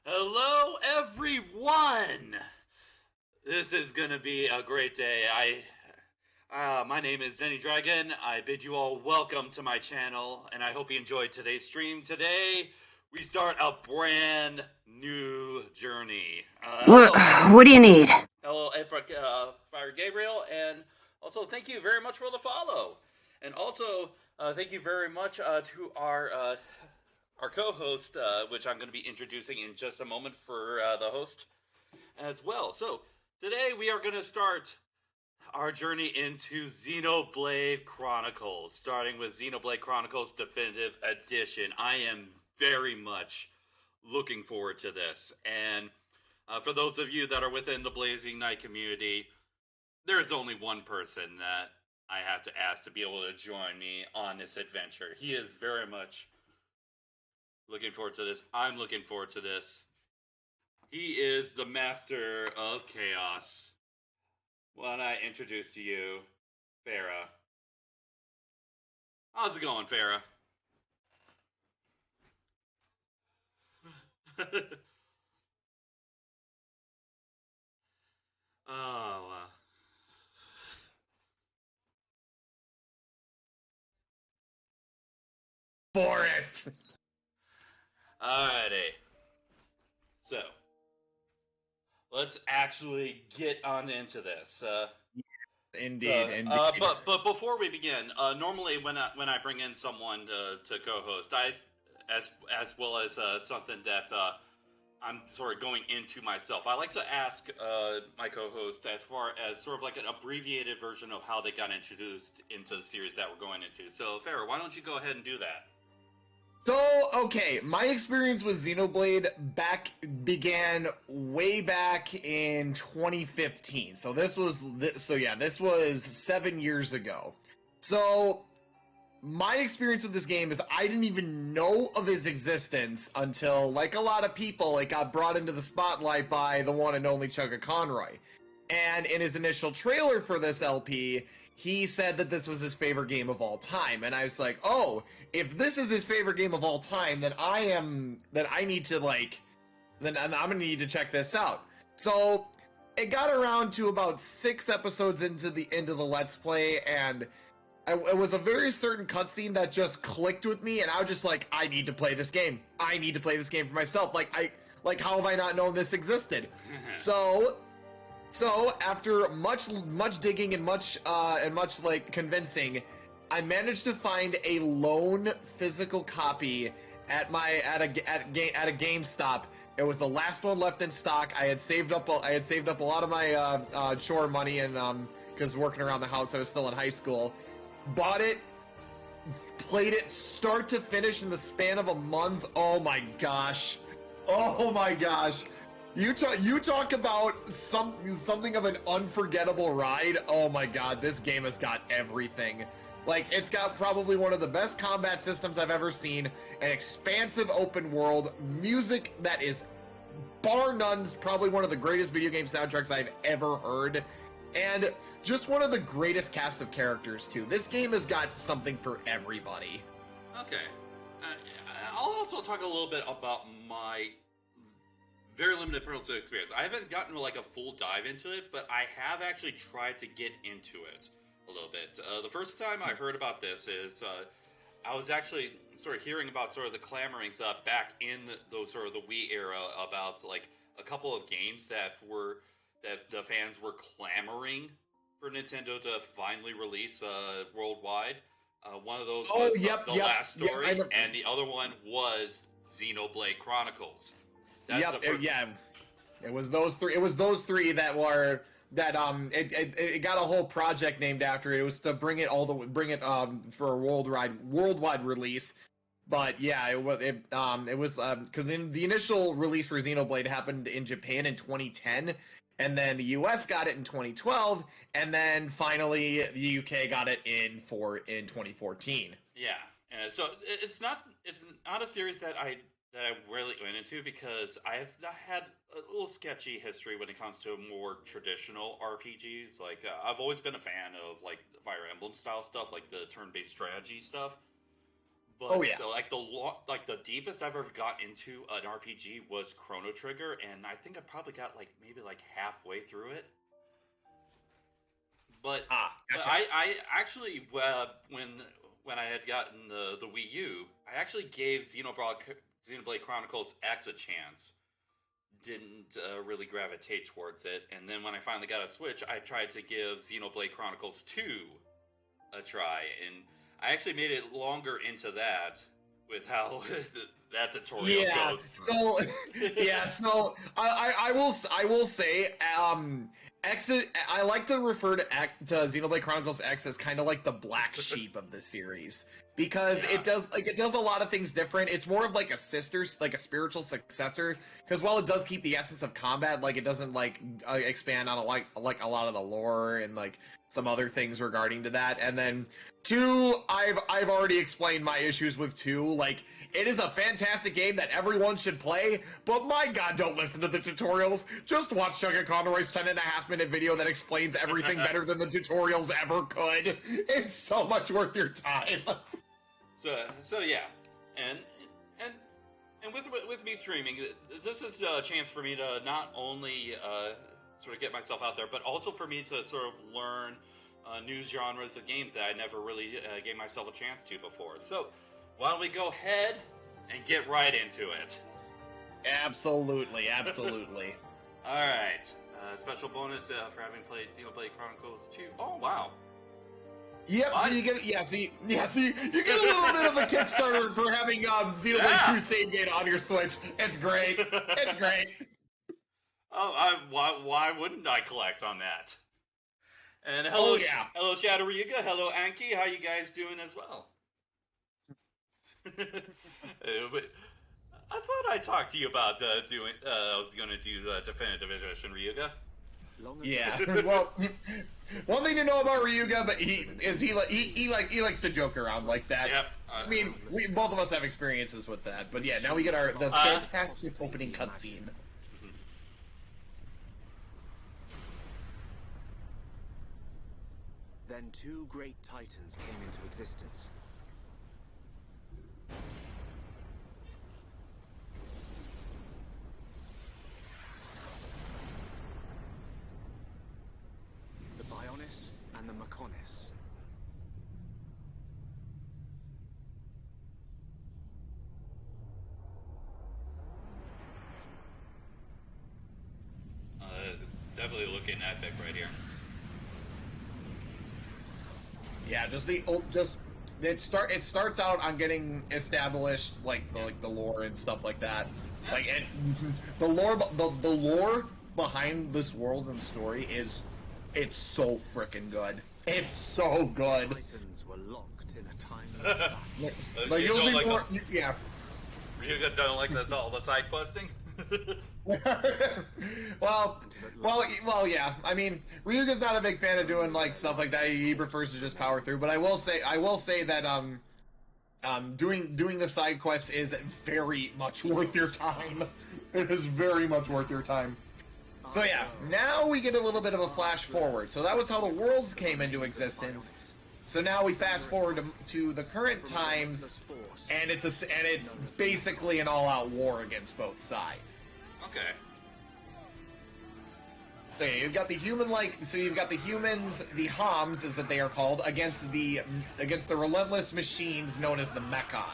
Hello, everyone. This is gonna be a great day. My name is Zenny Dragon. I bid you all welcome to my channel, and I hope you enjoyed today's stream. Today, we start a brand new journey. What, Hello, what do you need? hello, Fire Gabriel, and also thank you very much for the follow, and also thank you very much to our co-host, which I'm going to be introducing in just a moment for the host as well. So today we are going to start our journey into Xenoblade Chronicles, starting with Xenoblade Chronicles Definitive Edition. I am very much looking forward to this, and for those of you that are within the Blazing Knight community, there's only one person that I have to ask to be able to join me on this adventure. He is very much looking forward to this. I'm looking forward to this. He is the master of chaos. Why don't I introduce to you Farah? How's it going, Farah? Oh, For it. alrighty. So, let's actually get on into this. Indeed. But before we begin, normally when I bring in someone to co-host, as well as something that I'm sort of going into myself, I like to ask my co-host as far as sort of like an abbreviated version of how they got introduced into the series that we're going into. So, Farrah, why don't you go ahead and do that? So, okay, my experience with Xenoblade began way back in 2015. So this was 7 years ago. So my experience with this game is I didn't even know of its existence until, like a lot of people, it got brought into the spotlight by the one and only Chugga Conroy. And in his initial trailer for this LP, he said that this was his favorite game of all time. And I was like, oh, if this is his favorite game of all time, then I'm gonna need to check this out. So it got around to about 6 episodes into the Let's Play, and it was a very certain cutscene that just clicked with me, and I was just like, I need to play this game. I need to play this game for myself. How have I not known this existed? So after much digging and much convincing, I managed to find a lone physical copy at a GameStop. It was the last one left in stock. I had saved up a lot of my chore money, and because working around the house, I was still in high school. Bought it, played it start to finish in the span of a month. Oh my gosh. You talk about something of an unforgettable ride. Oh my god, this game has got everything. Like, it's got probably one of the best combat systems I've ever seen, an expansive open world, music that is bar none probably one of the greatest video game soundtracks I've ever heard, and just one of the greatest casts of characters too. This game has got something for everybody. Okay. I'll also talk a little bit about my very limited personal experience. I haven't gotten like a full dive into it, but I have actually tried to get into it a little bit. The first time I heard about this is I was actually sort of hearing about sort of the clamorings back in those sort of the Wii era about like a couple of games that the fans were clamoring for Nintendo to finally release worldwide. One of those was the Last Story, and the other one was Xenoblade Chronicles. It was those three. It was those three that were that it got a whole project named after it. It was to bring it for a worldwide release. But yeah, it was because the initial release for Xenoblade happened in Japan in 2010, and then the US got it in 2012, and then finally the UK got it in 2014. Yeah, so it's not a series that I really went into because I've had a little sketchy history when it comes to more traditional RPGs. Like I've always been a fan of like Fire Emblem style stuff, like the turn-based strategy stuff. But Oh yeah. the deepest I've ever got into an RPG was Chrono Trigger, and I think I probably got like maybe like halfway through it. But Gotcha. I actually when I had gotten the Wii U, I actually gave Xenoblade Chronicles X a chance. Didn't really gravitate towards it, and then when I finally got a Switch, I tried to give Xenoblade Chronicles 2 a try, and I actually made it longer into that with how that tutorial Yeah. goes. So yeah. So I will say X. I like to refer to Xenoblade Chronicles X as kind of like the black sheep of the series because Yeah. it does a lot of things different. It's more of like a like a spiritual successor. Because while it does keep the essence of combat, like it doesn't like expand on like a lot of the lore and like some other things regarding to that. And then two, I've already explained my issues with two. Like it is a fantastic game that everyone should play, but my god, don't listen to the tutorials. Just watch Chuck and Conroy's 10.5 minute video that explains everything better than the tutorials ever could. It's so much worth your time. So yeah, and and and with me streaming, this is a chance for me to not only sort of get myself out there, but also for me to sort of learn new genres of games that I never really gave myself a chance to before. So why don't we go ahead and get right into it? Absolutely, absolutely. All right, special bonus for having played Xenoblade Chronicles 2. Oh wow. Yep, What? so you get you get a little bit of a Kickstarter for having Xenoblade 2 save data on your Switch. It's great. It's great. Oh, why wouldn't I collect on that? And Oh yeah. hello Shadow Ryuga, hello Anki, how you guys doing as well? But I thought I talked to you about doing. I was going to do Definitive Edition Ryuga. Yeah. Well, one thing to know about Ryuga, but he likes to joke around like that. Yep. I mean, we both of us have experiences with that. But yeah, now we get the fantastic opening cutscene. Then two great titans came into existence. The Bionis and the Mechonis. Definitely looking epic right here. Yeah, it starts out on getting established like the lore and stuff like that. Like the lore behind this world and story it's so freaking good. It's so good. Titans were locked in a time. Like you'll see more. Yeah. Ryuga don't like that's all the side questing. well, yeah. I mean, Ryuga's not a big fan of doing like stuff like that. He prefers to just power through. But I will say that doing the side quests is very much worth your time. It is very much worth your time. So yeah, now we get a little bit of a flash forward. So that was how the worlds came into existence. So now we fast forward to the current times, and it's basically an all-out war against both sides. Okay. So yeah, you've got the you've got the humans, the Homs, as that they are called, against the relentless machines known as the Mechon.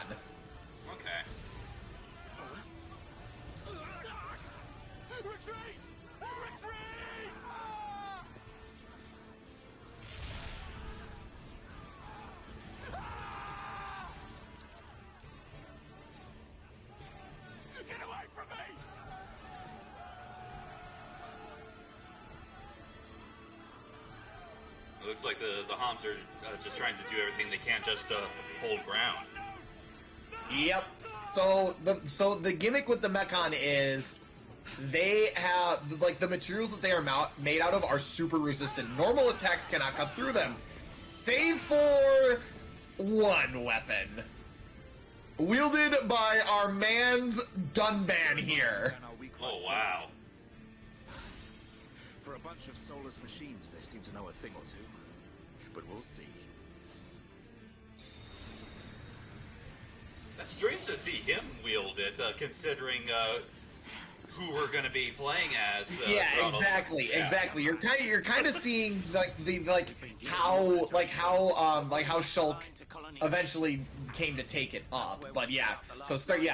Okay. Retreat! Retreat! Get away from me! It looks like the Homs are just trying to do everything they can just to hold ground. Yep. So the gimmick with the Mechon is they have like the materials that they are made out of are super resistant. Normal attacks cannot cut through them, save for one weapon, wielded by our man's Dunban here. Oh wow. For a bunch of soulless machines, they seem to know a thing or two. But we'll see. That's strange to see him wield it, considering who we're going to be playing as. Yeah, throughout all- exactly, Yeah. exactly. You're kind of seeing how Shulk eventually came to take it up. But yeah, starting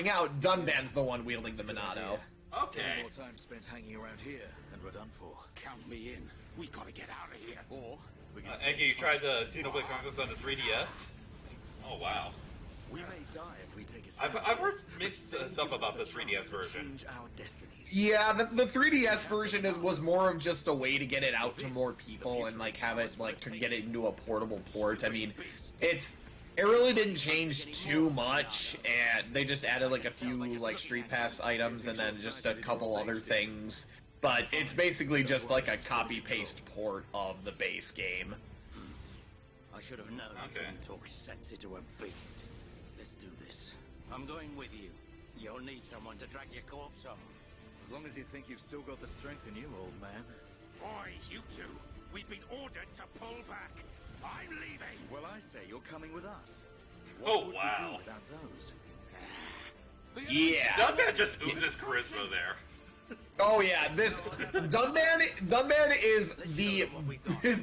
out, Dunban's the one wielding the Monado. Okay. More time spent hanging around here, and we're done for. Count me in. We gotta get out of here. Or we can. Anki, you tried the Xenoblade Chronicles on the 3DS? Oh, wow. We may die if we take a I've heard mixed stuff about the 3DS version. Change our destinies. Yeah, the 3DS version was more of just a way to get it out to more people and like have it like to get it into a portable port. I mean, it really didn't change too much, and they just added like a few like Street Pass items and then just a couple other things. But it's basically just like a copy-paste port of the base game. I should have known you Okay. couldn't talk sense into a beast. Let's do this. I'm going with you. You'll need someone to drag your corpse on. As long as you think you've still got the strength in you, old man. Boy, you two. We've been ordered to pull back. I'm leaving. Well, I say you're coming with us. Oh, What would we wow. do without those? Yeah. Dunban just oozes charisma there. Oh yeah, this Dunban is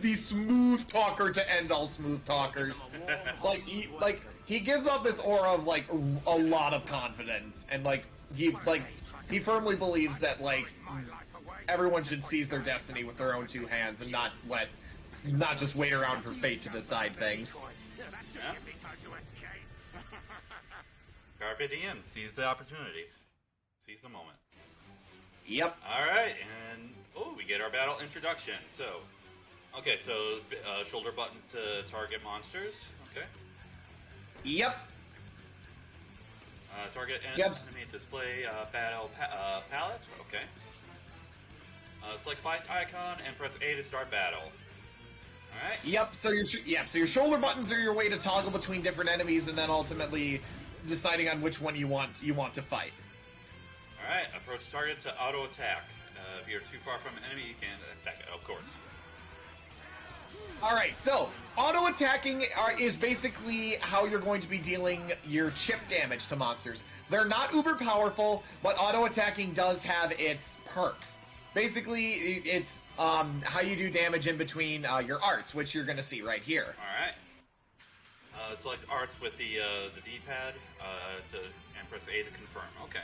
the smooth talker to end all smooth talkers. He gives off this aura of like a lot of confidence, and he firmly believes that like everyone should seize their destiny with their own two hands and not just wait around for fate to decide things. That should Yeah. give me time to escape. Carpe diem, seize the opportunity. Seize the moment. Yep. Alright, and we get our battle introduction. So, shoulder buttons to target monsters. Okay. Yep. Target and Yep. enemy display battle palette. Okay. Select fight icon and press A to start battle. Alright. Yep. So your shoulder buttons are your way to toggle between different enemies, and then ultimately deciding on which one you want to fight. Alright, approach target to auto attack. If you're too far from an enemy, you can attack it, of course. Alright, so auto attacking is basically how you're going to be dealing your chip damage to monsters. They're not uber powerful, but auto attacking does have its perks. Basically, it's how you do damage in between your arts, which you're going to see right here. Alright. Select arts with the D-pad and press A to confirm. Okay.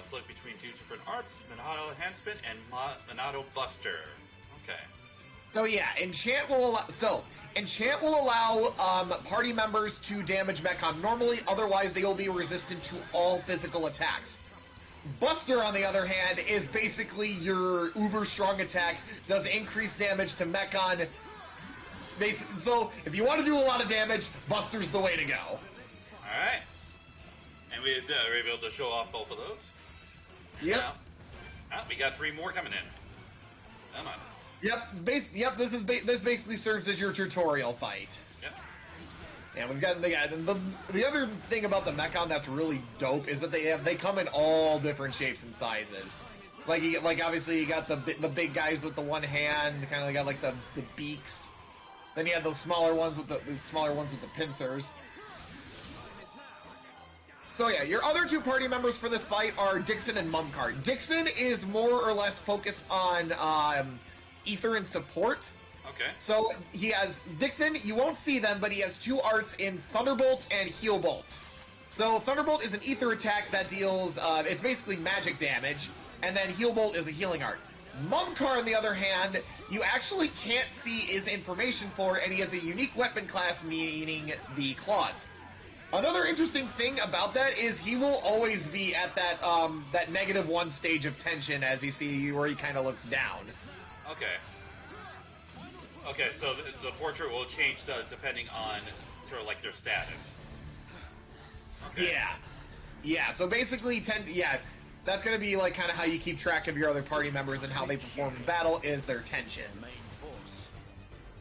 Select between two different arts, Monado Enhancement and Monado Buster. Okay. So yeah, Enchant will allow party members to damage Mechon normally, otherwise they will be resistant to all physical attacks. Buster, on the other hand, is basically your uber strong attack, does increased damage to Mechon. So if you want to do a lot of damage, Buster's the way to go. Alright. And we're able to show off both of those. And Yep. now, we got 3 more coming in. Come on. Yep. This basically serves as your tutorial fight. Yep. And we've got the other thing about the Mechon that's really dope is that they come in all different shapes and sizes. Like obviously you got the big guys with the one hand, kind of got like the beaks. Then you have those smaller ones with the pincers. So yeah, your other 2 party members for this fight are Dixon and Mumkar. Dixon is more or less focused on ether and support. Okay. So he has Dixon, you won't see them, but he has 2 arts in Thunderbolt and Heal Bolt. So Thunderbolt is an ether attack that deals, it's basically magic damage, and then Heal Bolt is a healing art. Mumkar, on the other hand, you actually can't see his information for, and he has a unique weapon class, meaning the claws. Another interesting thing about that is he will always be at that that -1 stage of tension, as you see where he kind of looks down. Okay. Okay, so the portrait will change depending on sort of like their status. Okay. Yeah. So basically, that's going to be like kind of how you keep track of your other party members and how they perform in battle is their tension. Main force.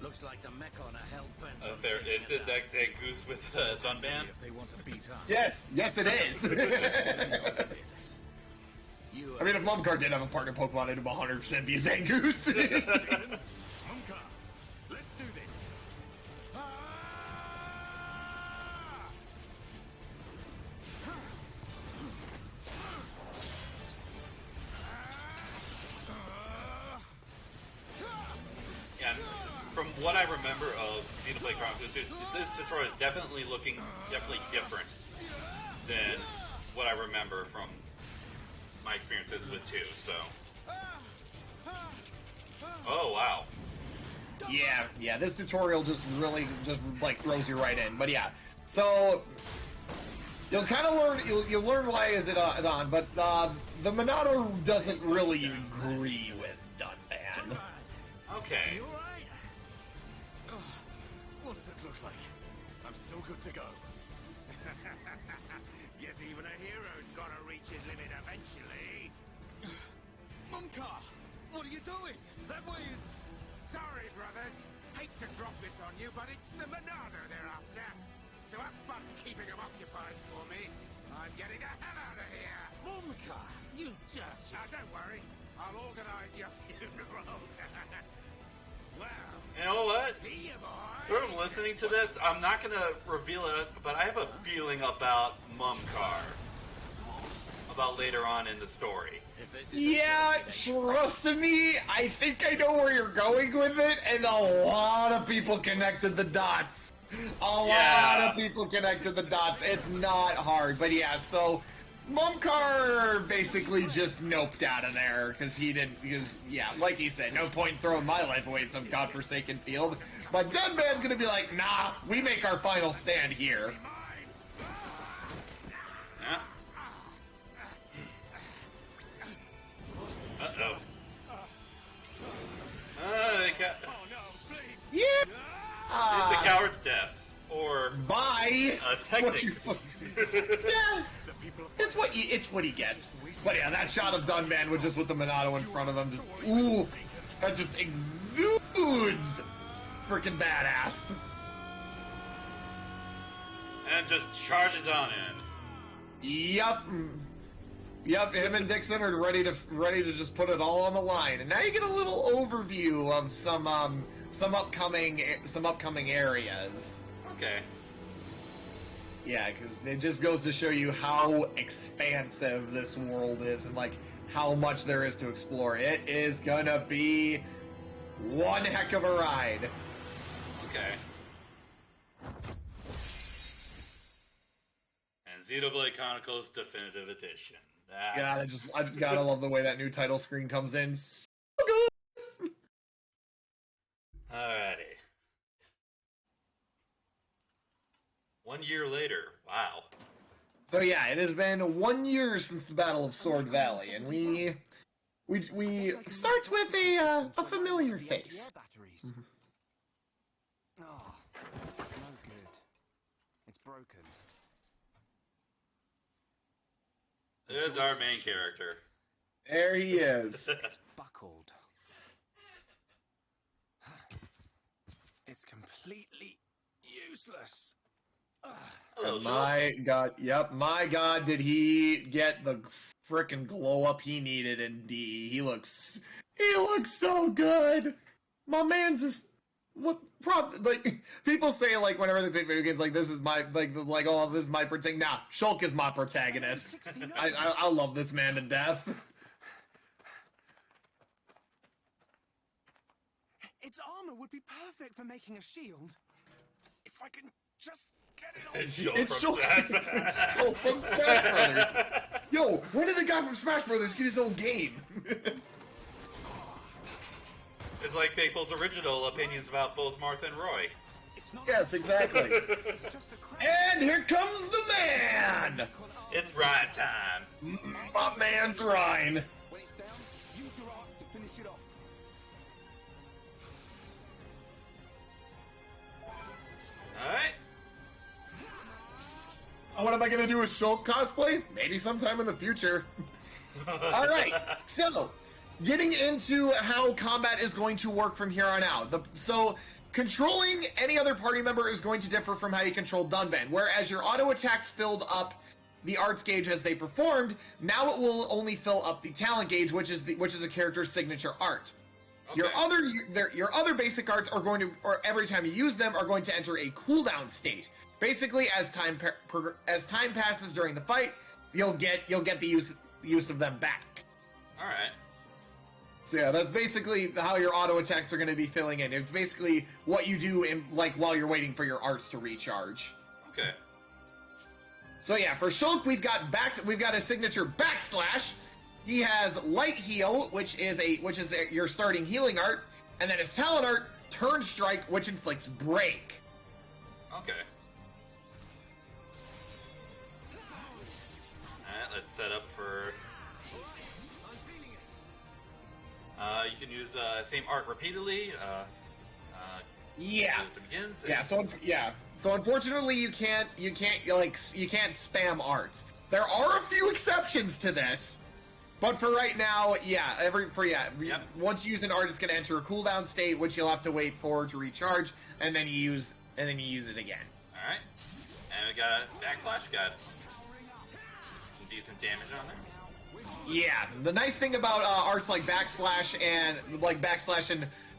Looks like the Mechon are hell-bent. There is it that goose with Dunban? If they want to beat us. Yes, it is. I mean, if Mumkar did have a partner Pokemon, it'd 100% be Zangoose. Mumkar, let's do this. what I remember of Xenoblade Chronicles, this tutorial is definitely different than what I remember from my experiences with 2, so... Oh, wow. Yeah, this tutorial just really, like, throws you right in. But yeah, so... You'll kind of learn, you'll learn why is it on, but the Monado doesn't really agree with Dunban. Okay. You alright? What does it look like? I'm still good to go. Guess even a hero's gotta reach his limit eventually. Mumkar, what are you doing? That way is... Sorry, brothers. Hate to drop this on you, but it's the Monado they're after. So have fun keeping them occupied for me. I'm getting the hell out of here. Mumkar, you dirty... Now, don't worry. I'll organize your funerals. Well, You know what? see you, boys. Sort of listening to this, I'm not going to reveal it, but I have a feeling about Mumkar. About later on in the story. Yeah, trust me, I think I know where you're going with it, and a lot of people connected the dots. A lot of people connected the dots. It's not hard, but yeah, so Mumkar basically just noped out of there because yeah, like he said, no point in throwing my life away in some godforsaken field. But Dunban's gonna be like, nah, we make our final stand here. Yeah. Uh-oh. Oh no, please. Yeah. It's a coward's death. Or Bye. a technic. Yeah. It's what he gets. But yeah, that shot of Dunban with the Monado in front of him, just ooh, that just exudes freaking badass. And just charges on in. Yep, him and Dixon are ready to just put it all on the line. And now you get a little overview of some upcoming areas. Okay. Yeah, because it just goes to show you how expansive this world is and like how much there is to explore. It is gonna be one heck of a ride. Okay. And Xenoblade Chronicles Definitive Edition. God, I gotta love the way that new title screen comes in. So good. Alrighty. 1 year later. Wow. So yeah, it has been 1 year since the Battle of Sword Valley, and we start with a familiar face. Mm-hmm. Oh, no good. It's broken. There's our main character. There he is. It's buckled. It's completely useless. Hello, My God, did he get the frickin' glow up he needed in D. He looks so good. My man's just like people say like whenever they play video games like this is my oh this is my protagonist. Nah, Shulk is my protagonist. I love this man to death. Its armor would be perfect for making a shield. If I can just get it on. It's Shulk from Smash Brothers. Yo, when did the guy from Smash Brothers get his own game? It's like people's original opinions about both Martha and Roy. Yes, exactly. And here comes the man! It's Ryan time. My man's Ryan. When it's down, use your arts to finish it off. Alright. What am I gonna do with Shulk cosplay? Maybe sometime in the future. Alright, so getting into how combat is going to work from here on out. So controlling any other party member is going to differ from how you control Dunban. Whereas your auto attacks filled up the arts gauge as they performed, now it will only fill up the talent gauge, which is a character's signature art. Okay. Your other basic arts are going to, or every time you use them, are going to enter a cooldown state. Basically, as time passes during the fight, you'll get the use of them back. Alright. So yeah, that's basically how your auto attacks are going to be filling in. It's basically what you do in like while you're waiting for your arts to recharge. Okay. So yeah, for Shulk we've got a signature backslash. He has light heal, which is your starting healing art, and then his talent art turn strike, which inflicts break. Okay. Alright, let's set up for... you can use same art repeatedly. Yeah. It begins. So unfortunately, you can't spam art. There are a few exceptions to this, but for right now, once you use an art, it's going to enter a cooldown state, which you'll have to wait for to recharge, and then you use it again. All right, and we got backslash. Got some decent damage on there. Yeah, the nice thing about arts like backslash and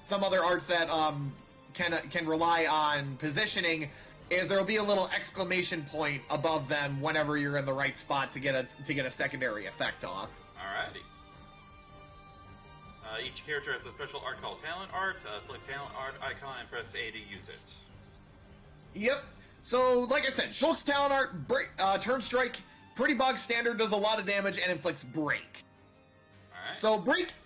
some other arts that can rely on positioning is there will be a little exclamation point above them whenever you're in the right spot to get a secondary effect off. Alrighty. Each character has a special art called Talent Art. Select Talent Art icon and press A to use it. Yep. So, like I said, Shulk's Talent Art, Turn Strike, pretty bog standard, does a lot of damage and inflicts break. Alright.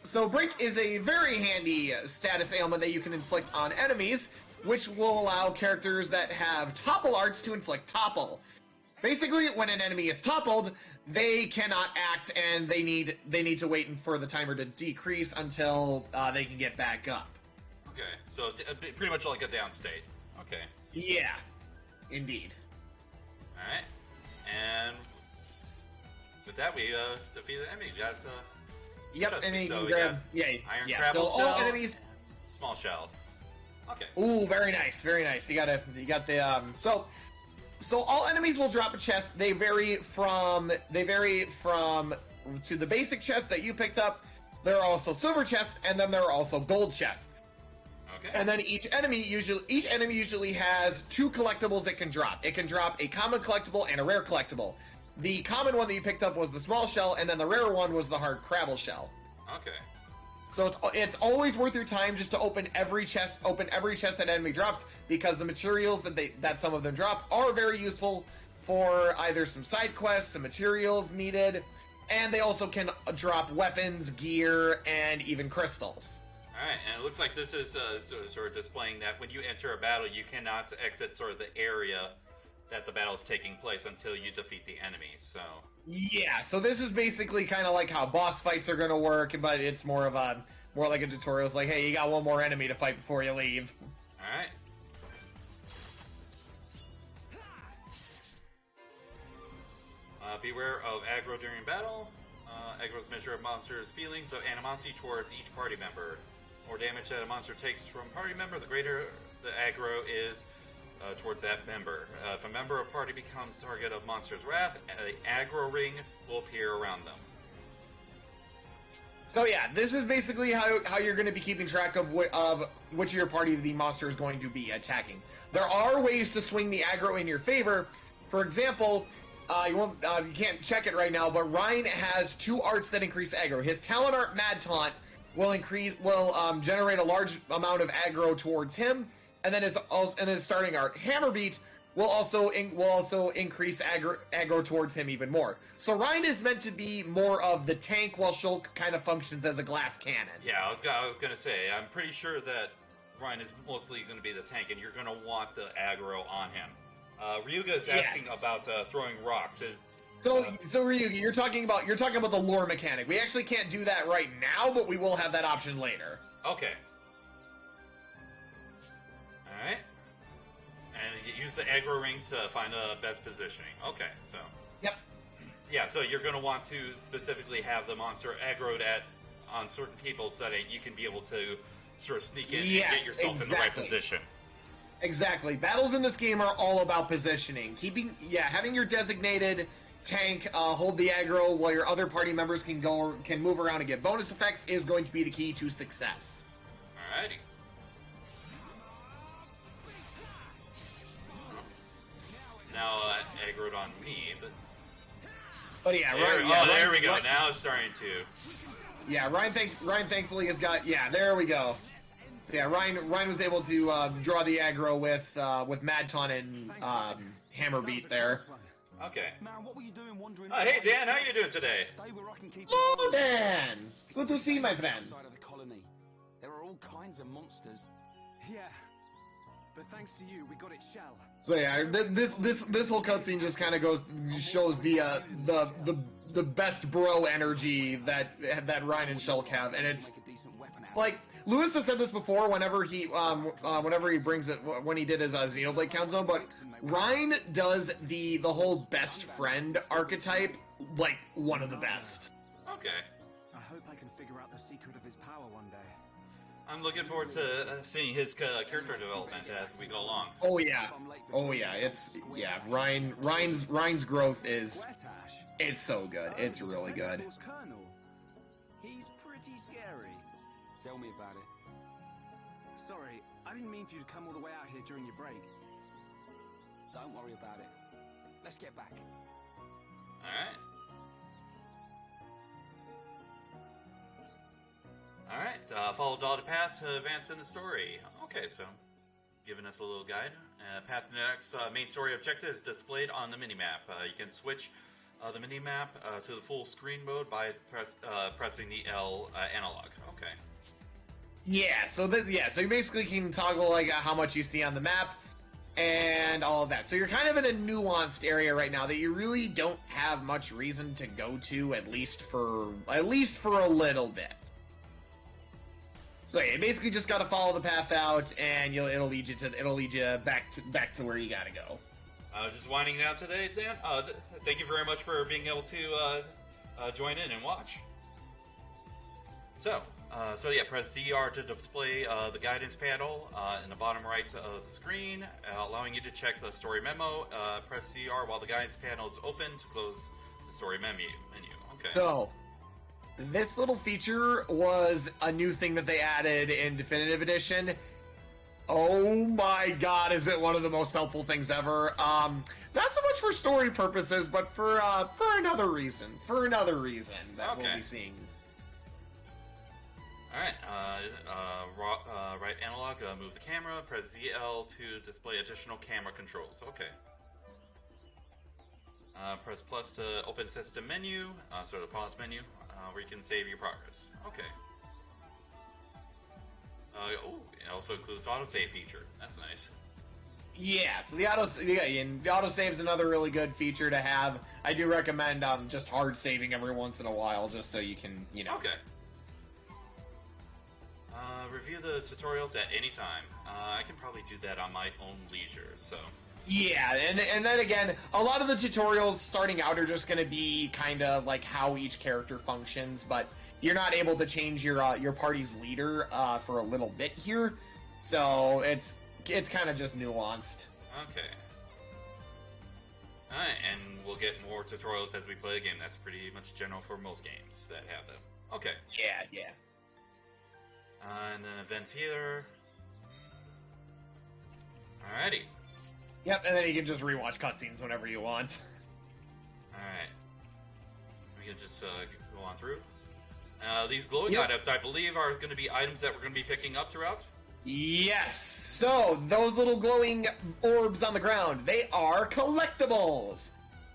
So break is a very handy status ailment that you can inflict on enemies, which will allow characters that have topple arts to inflict topple. Basically, when an enemy is toppled, they cannot act, and they need to wait for the timer to decrease until they can get back up. Okay, so pretty much like a down state. Okay. Yeah, indeed. All right, and with that, we defeat the enemy. We got yep, and you can so grab Iron yeah. Crabble So all shell, enemies. Small shell. Okay. Ooh, very nice, very nice. You got the So all enemies will drop a chest. They vary from to the basic chest that you picked up. There are also silver chests, and then there are also gold chests. Okay. And then each enemy usually has two collectibles it can drop. It can drop a common collectible and a rare collectible. The common one that you picked up was the small shell, and then the rare one was the hard crabble shell. Okay. So it's always worth your time just to open every chest that enemy drops, because the materials that some of them drop are very useful for either some side quests, some materials needed, and they also can drop weapons, gear, and even crystals. Alright, and it looks like this is sort of displaying that when you enter a battle, you cannot exit sort of the area that the battle is taking place until you defeat the enemy, so... Yeah, so this is basically kind of like how boss fights are going to work, but it's more like a tutorial. It's like, hey, you got one more enemy to fight before you leave. Alright. Beware of aggro during battle. Aggro's measure of monsters' feelings of animosity towards each party member. The more damage that a monster takes from a party member, the greater the aggro is towards that member. If a member of a party becomes target of monster's wrath, an aggro ring will appear around them. So yeah, this is basically how you're going to be keeping track of which of your party the monster is going to be attacking. There are ways to swing the aggro in your favor. For example, you can't check it right now, but Ryan has two arts that increase aggro. His talent art, Mad Taunt, will generate a large amount of aggro towards him, and then his starting art, Hammer Beat, will also increase aggro towards him even more. So Ryan is meant to be more of the tank, while Shulk kind of functions as a glass cannon. Yeah, I was gonna say, I'm pretty sure that Ryan is mostly going to be the tank, and you're going to want the aggro on him. Ryuga is asking about throwing rocks. So Ryuga, you're talking about the lore mechanic. We actually can't do that right now, but we will have that option later. Okay. All right. And you use the aggro rings to find the best positioning. Okay, so. Yep. Yeah, so you're going to want to specifically have the monster aggroed on certain people so that you can be able to sort of sneak in and get yourself in the right position. Exactly. Battles in this game are all about positioning. Having your designated tank hold the aggro while your other party members can move around and get bonus effects is going to be the key to success. Alrighty. Now aggroed on me, but yeah, there we go. Now it's starting to. Yeah, Ryan thankfully has got. Yeah, there we go. So yeah, Ryan was able to draw the aggro with Mad Taunt and Hammer Beat there. Okay. Man, what were you doing wandering Hey Dan, how you doing today? Stay where I can keep Hello, Dan. Good to see you, my friend. Outside of the colony, there are all kinds of monsters. Yeah. But thanks to you, we got its shell. So yeah, this whole cutscene just kind of shows the best bro energy that Ryan and Shulk have, and it's like Lewis has said this before whenever he brings it when he did his Xenoblade count zone, but Ryan does the whole best friend archetype like one of the best. Okay. I hope I can figure out the secret of his power one day. I'm looking forward to seeing his character development as we go along. Oh yeah, Ryan's growth is it's so good. It's really good. He's pretty scary. Tell me about it. Sorry, I didn't mean for you to come all the way out here during your break. Don't worry about it. Let's get back. Alright, follow dotted path to advance in the story. Okay, so giving us a little guide. Path to the next main story objective is displayed on the minimap. You can switch the minimap to the full screen mode by pressing the L analog. Okay. Yeah, so you basically can toggle like how much you see on the map and all of that. So you're kind of in a nuanced area right now that you really don't have much reason to go to, at least for a little bit. So yeah, you basically just got to follow the path out, and it'll lead you back to where you gotta go. Just winding down today, Dan. Thank you very much for being able to join in and watch. So yeah, press ZR to display the guidance panel in the bottom right of the screen, allowing you to check the story memo. Press ZR while the guidance panel is open to close the story menu. Okay. So, this little feature was a new thing that they added in Definitive Edition. Oh my god, is it one of the most helpful things ever. Not so much for story purposes, but for another reason. That we'll be seeing. Alright, right analog, move the camera, press ZL to display additional camera controls. Okay. Press plus to open system menu, so the pause menu, where you can save your progress. Okay. It also includes autosave feature. That's nice. Yeah, so the autosave is another really good feature to have. I do recommend just hard saving every once in a while, just so you can, Okay. Review the tutorials at any time. I can probably do that on my own leisure, so... Yeah, and then again, a lot of the tutorials starting out are just going to be kind of like how each character functions, but you're not able to change your party's leader for a little bit here, so it's kind of just nuanced. Okay. Alright, and we'll get more tutorials as we play the game. That's pretty much general for most games that have them. Okay. Yeah. And then Event Theater. Alrighty. Yep, and then you can just rewatch cutscenes whenever you want. Alright. We can just go on through. These glowing items, I believe, are going to be items that we're going to be picking up throughout. Yes! So, those little glowing orbs on the ground, they are collectibles!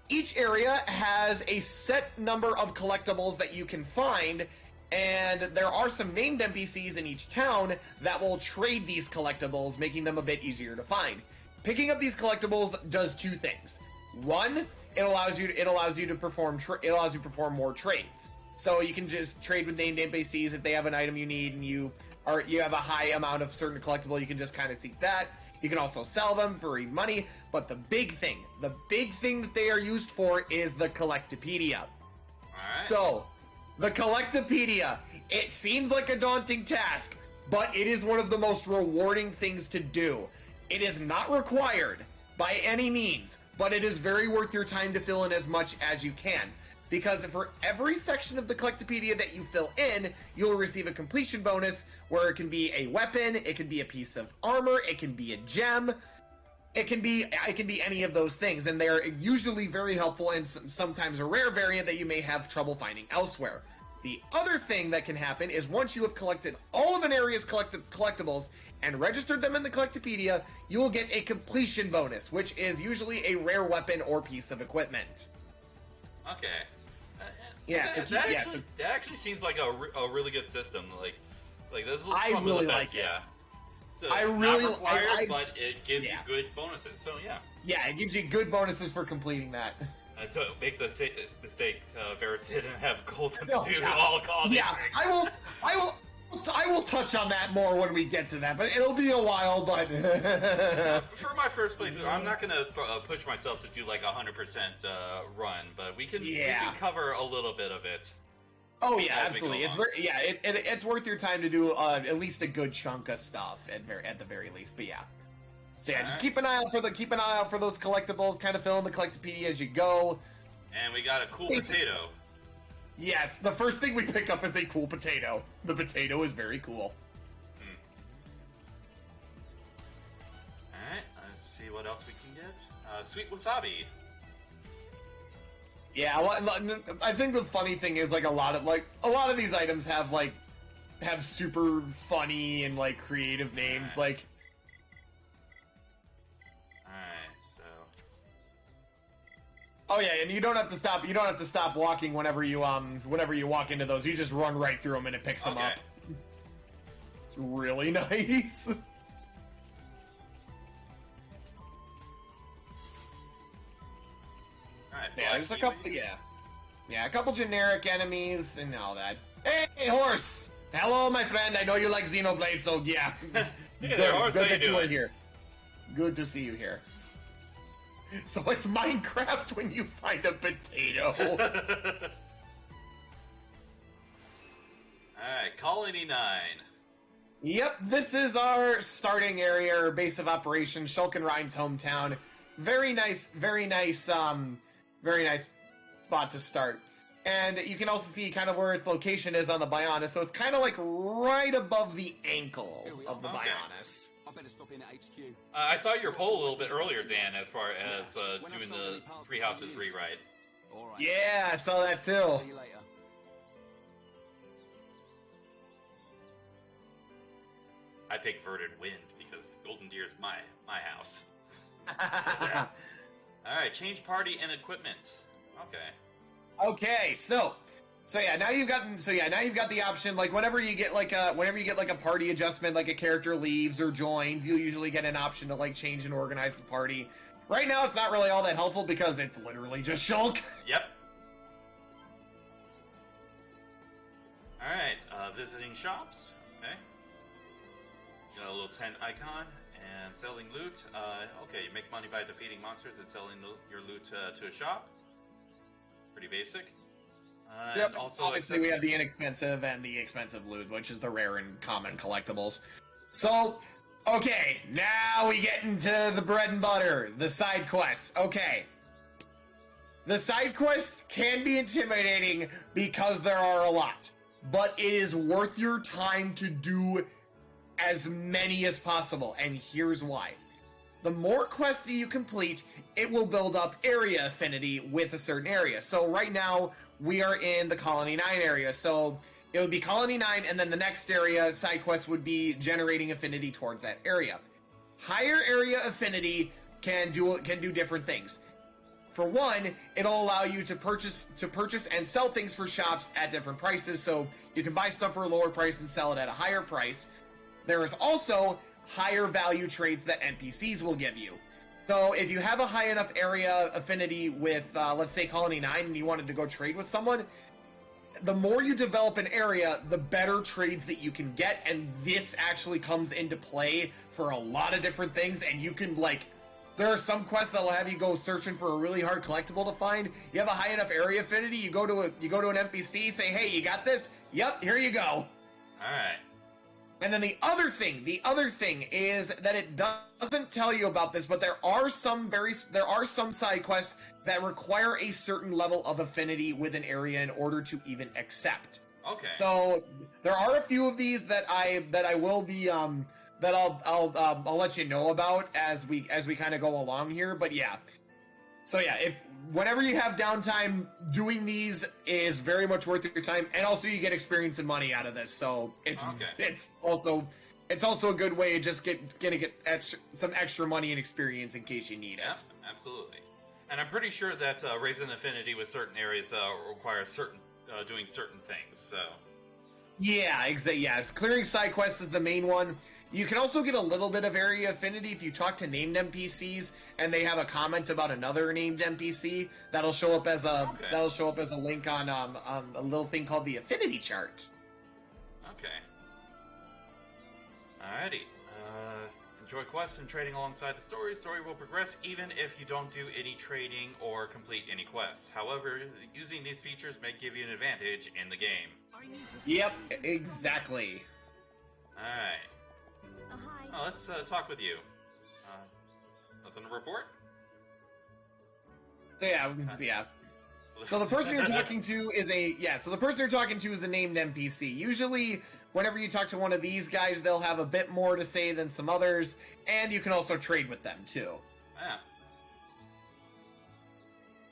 Each area has a set number of collectibles that you can find, and there are some named NPCs in each town that will trade these collectibles, making them a bit easier to find. Picking up these collectibles does two things. One, it allows you to perform more trades. So you can just trade with named NPCs if they have an item you need and you have a high amount of certain collectible, you can just kind of seek that. You can also sell them for money, but the big thing that they are used for is the Collectopedia. Alright. So, the Collectopedia, it seems like a daunting task, but it is one of the most rewarding things to do. It is not required by any means, but it is very worth your time to fill in as much as you can. Because for every section of the Collectopedia that you fill in, you'll receive a completion bonus where it can be a weapon, it can be a piece of armor, it can be a gem, it can be any of those things, and they're usually very helpful and sometimes a rare variant that you may have trouble finding elsewhere. The other thing that can happen is once you have collected all of an area's collectibles and registered them in the Collectopedia, you will get a completion bonus, which is usually a rare weapon or piece of equipment. Okay. Yeah, that actually seems like a really good system. Like this looks I really the best, like it. yeah. So I really not required, I but it gives you good bonuses. So yeah. Yeah, it gives you good bonuses for completing that. To make the mistake, Vera didn't have golden No, to yeah. all these Yeah, things. I will touch on that more when we get to that, but it'll be a while. But For my first playthrough, I'm not gonna push myself to do like 100% run, but we can cover a little bit of it. Oh yeah, absolutely. It's it's worth your time to do at least a good chunk of stuff at the very least. But yeah. So yeah, just keep an eye out for those collectibles. Kind of fill in the Collectopedia as you go. And we got a cool potato. Yes, the first thing we pick up is a cool potato. The potato is very cool. All right, let's see what else we can get. Sweet wasabi. Yeah, I think the funny thing is like a lot of these items have super funny and like creative names like. Oh yeah, and you don't have to stop. You don't have to stop walking whenever you walk into those. You just run right through them and it picks them up. It's really nice. Alright, yeah, there's a couple. Yeah, a couple generic enemies and all that. Hey, horse! Hello, my friend. I know you like Xenoblade, so yeah. Hey there, horse. Good how that you are doing? here. Good to see you here. So it's Minecraft when you find a potato. Alright, Colony 9. Yep, this is our starting area or base of operations, Shulkin Rhine's hometown. Very nice spot to start. And you can also see kind of where its location is on the Bionis, so it's kind of like right above the ankle of the Bionis. I better stop in at HQ. I saw your poll a little bit earlier, Dan, as far as doing the Three Houses rewrite. Right. Yeah, I saw that too. See you later. I picked Verdant Wind because Golden Deer is my house. Alright, change party and equipment. Okay. Okay, so now you've got the option, like whenever you get like a party adjustment, like a character leaves or joins, you'll usually get an option to like change and organize the party. Right now it's not really all that helpful because it's literally just Shulk. Yep. Alright, visiting shops. Okay. Got a little tent icon and selling loot. Okay, you make money by defeating monsters and selling your loot to a shop. Pretty basic. Yep. And also obviously, we have the inexpensive and the expensive loot, which is the rare and common collectibles. So, okay, now we get into the bread and butter, the side quests. Okay. The side quests can be intimidating because there are a lot, but it is worth your time to do as many as possible, and here's why. The more quests that you complete, it will build up area affinity with a certain area. So right now, we are in the Colony 9 area, so it would be Colony 9, and then the next area, side quest, would be generating affinity towards that area. Higher area affinity can do different things. For one, it'll allow you to purchase and sell things for shops at different prices, so you can buy stuff for a lower price and sell it at a higher price. There is also higher value trades that NPCs will give you. So if you have a high enough area affinity with, let's say, Colony 9, and you wanted to go trade with someone, the more you develop an area, the better trades that you can get, and this actually comes into play for a lot of different things, and you can, like, there are some quests that will have you go searching for a really hard collectible to find. You have a high enough area affinity, you go to an NPC, say, hey, you got this? Yep, here you go. Alright. And then the other thing is that it doesn't tell you about this, but there are some side quests that require a certain level of affinity with an area in order to even accept. Okay. So there are a few of these that I will be that I'll let you know about as we kind of go along here. But yeah. So yeah, if whenever you have downtime, doing these is very much worth your time, and also you get experience and money out of this. So it's also a good way to just get some extra money and experience in case you need it. Absolutely. And I'm pretty sure that raising affinity with certain areas requires doing certain things. So yeah, exactly. Yes, clearing side quests is the main one. You can also get a little bit of area affinity if you talk to named NPCs and they have a comment about another named NPC. That'll show up as a link on a little thing called the Affinity Chart. Okay. Alrighty. Enjoy quests and trading alongside the story. Story will progress even if you don't do any trading or complete any quests. However, using these features may give you an advantage in the game. Yep, exactly. Alright. Hi. Well, let's talk with you. Nothing to report? Yeah. So the person you're talking to is a named NPC. Usually, whenever you talk to one of these guys, they'll have a bit more to say than some others, and you can also trade with them too. Yeah.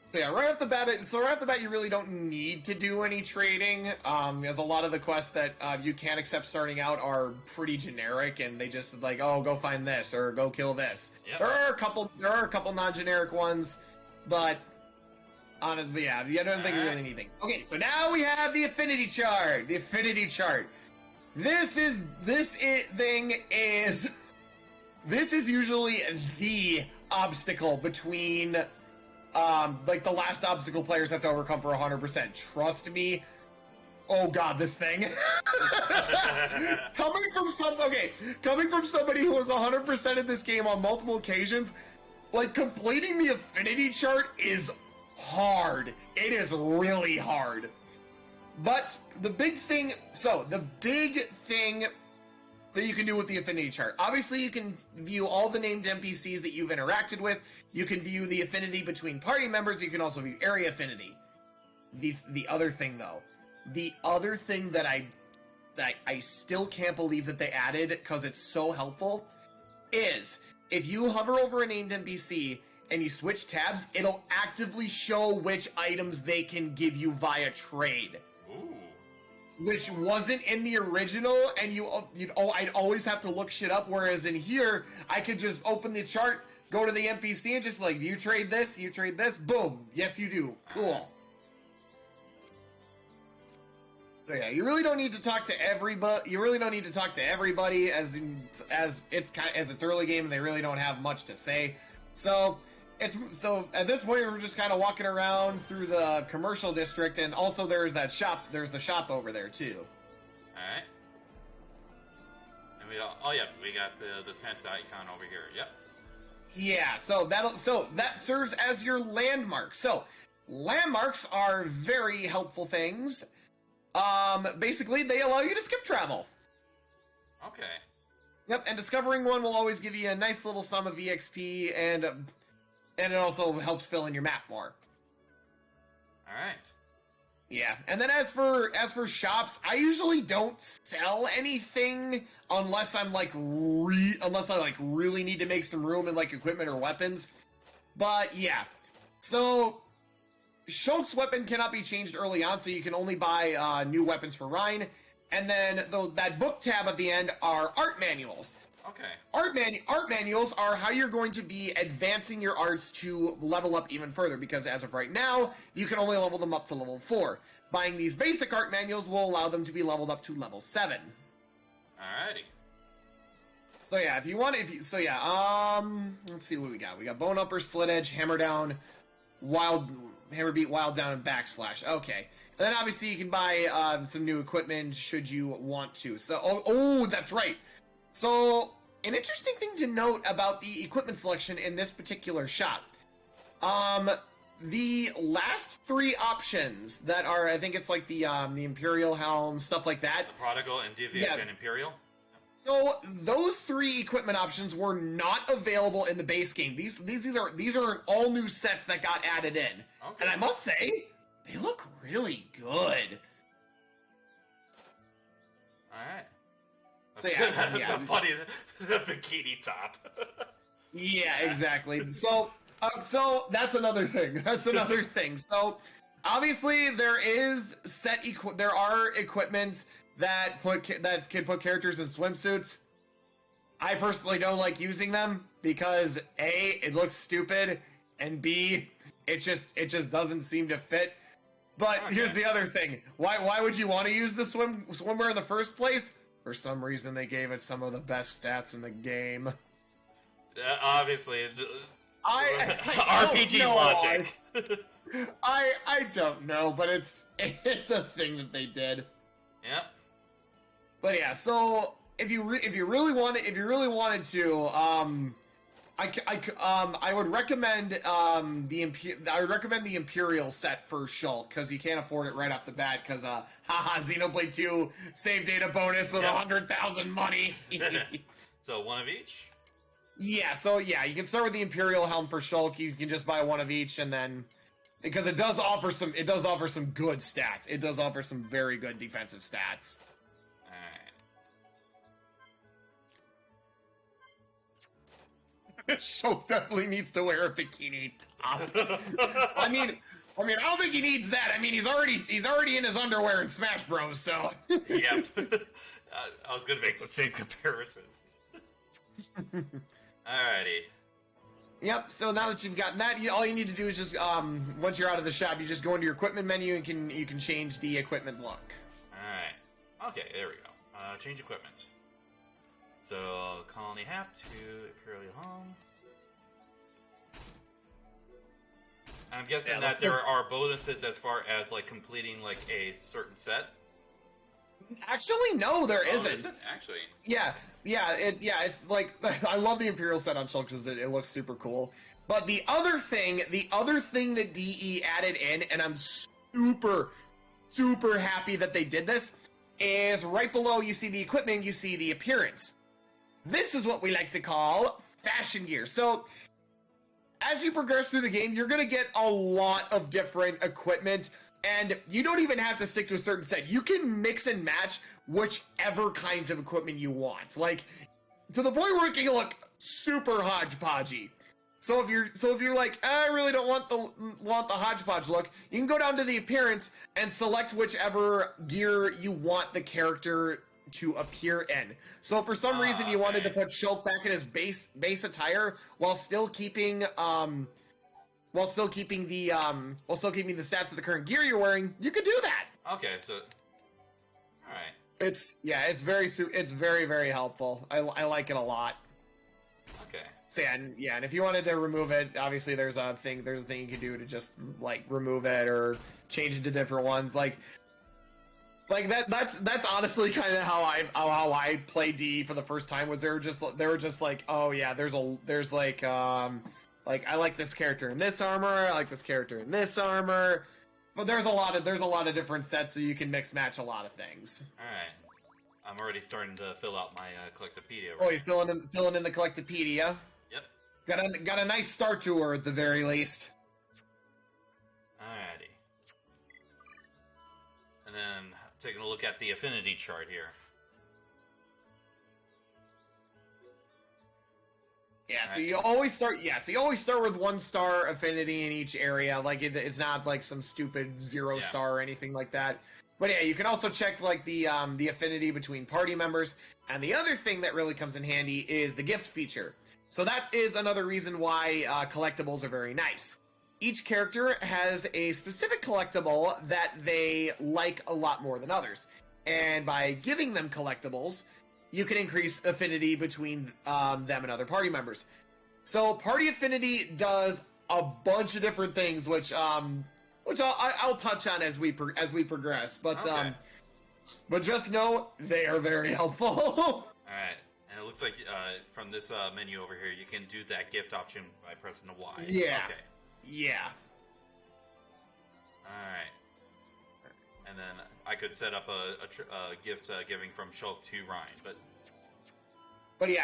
So yeah, right off the bat, you really don't need to do any trading, because a lot of the quests that you can accept starting out are pretty generic, and they just like, oh, go find this or go kill this. Yep. There are a couple non-generic ones, but honestly, yeah, I don't think you really need anything. Okay, so now we have the Affinity Chart. The Affinity Chart. This is usually the obstacle between. Like the last obstacle players have to overcome for 100%. Trust me. Oh god, this thing. Coming from somebody who was 100% in this game on multiple occasions, like completing the Affinity Chart is hard. It is really hard. But the big thing that you can do with the Affinity Chart. Obviously, you can view all the named NPCs that you've interacted with. You can view the affinity between party members. You can also view area affinity. The other thing that I still can't believe that they added, because it's so helpful, is if you hover over a named NPC and you switch tabs, it'll actively show which items they can give you via trade. Which wasn't in the original, and I'd always have to look shit up, whereas in here, I could just open the chart, go to the NPC, and just like, you trade this, boom, yes you do, cool. So yeah, you really don't need to talk to everybody, as it's early game, and they really don't have much to say. So at this point we're just kind of walking around through the commercial district, and also there's the shop over there too. Alright. And we got the tent icon over here. Yep. Yeah, so that serves as your landmark. So landmarks are very helpful things. Basically they allow you to skip travel. Okay. Yep, and discovering one will always give you a nice little sum of EXP, and it also helps fill in your map more. Alright. Yeah, and then as for shops, I usually don't sell anything unless I really need to make some room in like equipment or weapons. But yeah, so Shulk's weapon cannot be changed early on, so you can only buy new weapons for Rhine. And then that book tab at the end are art manuals. Okay. Art manuals are how you're going to be advancing your arts to level up even further, because as of right now, you can only level them up to level 4. Buying these basic art manuals will allow them to be leveled up to level 7. Alrighty. So yeah, let's see what we got. We got Bone Upper, Slit Edge, Hammer Down, Hammer Beat, Wild Down, and Backslash. Okay. And then obviously you can buy some new equipment should you want to. So, that's right. So, an interesting thing to note about the equipment selection in this particular shop. The last 3 options that are, I think it's like the Imperial Helm, stuff like that. The Prodigal and Devious and Imperial? So, those 3 equipment options were not available in the base game. These are all new sets that got added in. Okay. And I must say, they look really good. Alright. So yeah, That's funny, the bikini top. Yeah, exactly. So So that's another thing. That's another thing. So obviously there is there are equipment that can put characters in swimsuits. I personally don't like using them because A, it looks stupid, and B, it just doesn't seem to fit. But here's the other thing. Why would you want to use the swimwear in the first place? For some reason they gave it some of the best stats in the game. Obviously. I RPG logic. I don't know, but it's a thing that they did. Yeah. But yeah, so if you really wanted to, I would recommend the Imperial set for Shulk because you can't afford it right off the bat because Xenoblade 2 save data bonus with 100,000 money. So one of each. Yeah, so yeah, you can start with the Imperial helm for Shulk. You can just buy one of each, and then because it does offer some good stats. It does offer some very good defensive stats. Shulk definitely needs to wear a bikini top. I mean, I don't think he needs that. I mean, he's already in his underwear in Smash Bros. So. Yep. I was gonna make the same comparison. Alrighty. Yep. So now that you've gotten that, all you need to do is just once you're out of the shop, you just go into your equipment menu and you can change the equipment look. All right. Okay. There we go. Change equipment. So colony hat to Imperial home. I'm guessing that there are bonuses as far as like completing like a certain set. Actually, no, there isn't. Is it? Actually. Yeah, it's like I love the Imperial set on Shulk because it looks super cool. But the other thing that DE added in, and I'm super happy that they did this, is right below you see the equipment, you see the appearance. This is what we like to call fashion gear. So as you progress through the game, you're going to get a lot of different equipment. And you don't even have to stick to a certain set. You can mix and match whichever kinds of equipment you want. Like, to the point where it can look super hodgepodgey. So if you're like, I really don't want the hodgepodge look, you can go down to the appearance and select whichever gear you want the character to appear in. So if for some reason you wanted to put Shulk back in his base attire while still keeping the stats of the current gear you're wearing, you could do that. Okay, so all right. It's very, very helpful. I like it a lot. Okay. So yeah, and if you wanted to remove it, obviously there's a thing you can do to just like remove it or change it to different ones. Like that's honestly kind of how I play D for the first time. Was they were just like, oh yeah, there's like I like this character in this armor, I like this character in this armor. But there's a lot of different sets, so you can mix match a lot of things. All right. I'm already starting to fill out my Collectopedia. Oh, you're filling in the Collectopedia? Yep. Got a nice start to her at the very least. Alrighty. And then taking a look at the Affinity Chart here. Yeah, so you always start. Yeah, so you always start with 1-star affinity in each area. Like it's not like some stupid 0-star or anything like that. But yeah, you can also check like the affinity between party members. And the other thing that really comes in handy is the gift feature. So that is another reason why collectibles are very nice. Each character has a specific collectible that they like a lot more than others, and by giving them collectibles, you can increase affinity between them and other party members. So party affinity does a bunch of different things, which I'll touch on as we progress. But okay. But just know they are very helpful. All right, and it looks like from this menu over here, you can do that gift option by pressing the Y. Yeah. Okay. Yeah. All right. And then I could set up a gift giving from Shulk to Ryan, but you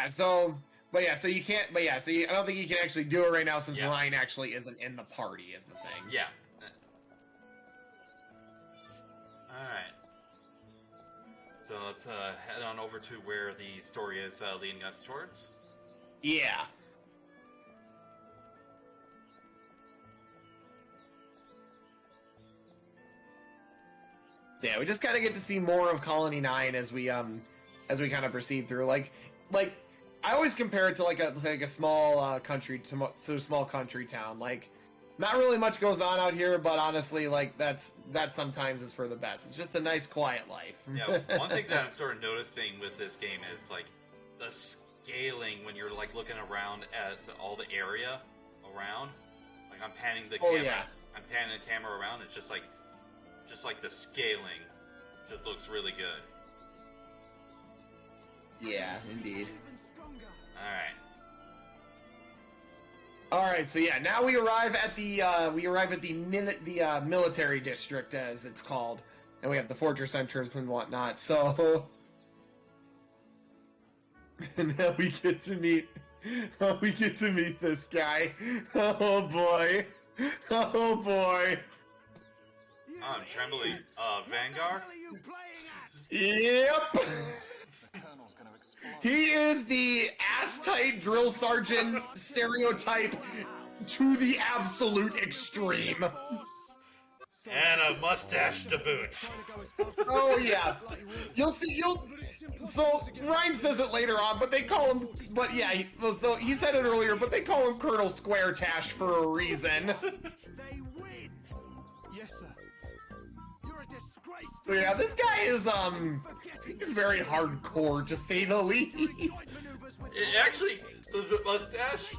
can't. I don't think you can actually do it right now since Yeah. Ryan actually isn't in the party. Is the thing. yeah. All right. So let's head on over to where the story is leading us towards. Yeah. So yeah, we just kind of get to see more of Colony 9 as we kind of proceed through. Like I always compare it to like a small country to a small country town. Like, not really much goes on out here, but honestly, like that sometimes is for the best. It's just a nice, quiet life. Yeah, one thing that I'm sort of noticing with this game is like the scaling when you're like looking around at all the area around. Like I'm panning the camera. Yeah. I'm panning the camera around. It's just like the scaling just looks really good. Yeah, indeed. All right, so yeah, now we arrive at the military district, as it's called, and we have the fortress entrance and whatnot. So, and now we get to meet this guy. Oh boy, oh boy. I'm trembling. Vanguard. Yep. He is the ass-tight drill sergeant stereotype to the absolute extreme. And a mustache to boot. Oh yeah, so Ryan says it later on, but they call him. But yeah, so he said it earlier, but they call him Colonel Square Tash for a reason. They win. Yes, sir. You're a disgrace. So yeah, this guy is he's very hardcore to say the least. Actually, the mustache,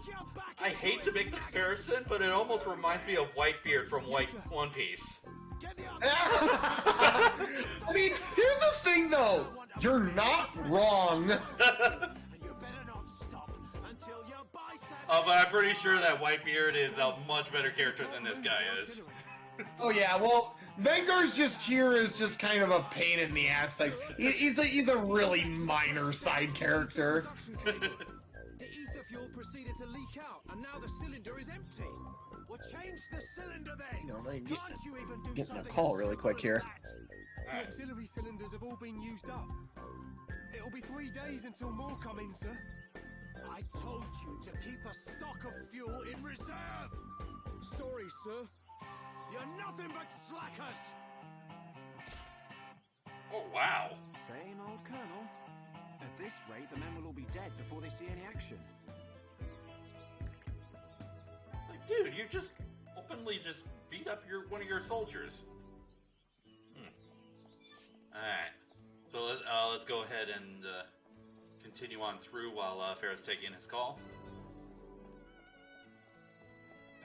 I hate to make the comparison, but it almost reminds me of Whitebeard from One Piece. I mean, here's the thing though, you're not wrong. But I'm pretty sure that Whitebeard is a much better character than this guy is. Oh yeah, well, Vanguard's just here as just kind of a pain in the ass. Like, he's a really minor side character. The ether fuel proceeded to leak out, and now the cylinder is empty. Well, change the cylinder then. Can't you even do Getting a something call really quick here. The auxiliary cylinders have all been used up. It'll be 3 days until more come in, sir. I told you to keep a stock of fuel in reserve. Sorry, sir. You're nothing but slackers! Oh, wow. Same old Colonel. At this rate, the men will all be dead before they see any action. Like, dude, you just openly just beat up one of your soldiers. Alright. So let's go ahead and continue on through while Farrah's taking his call.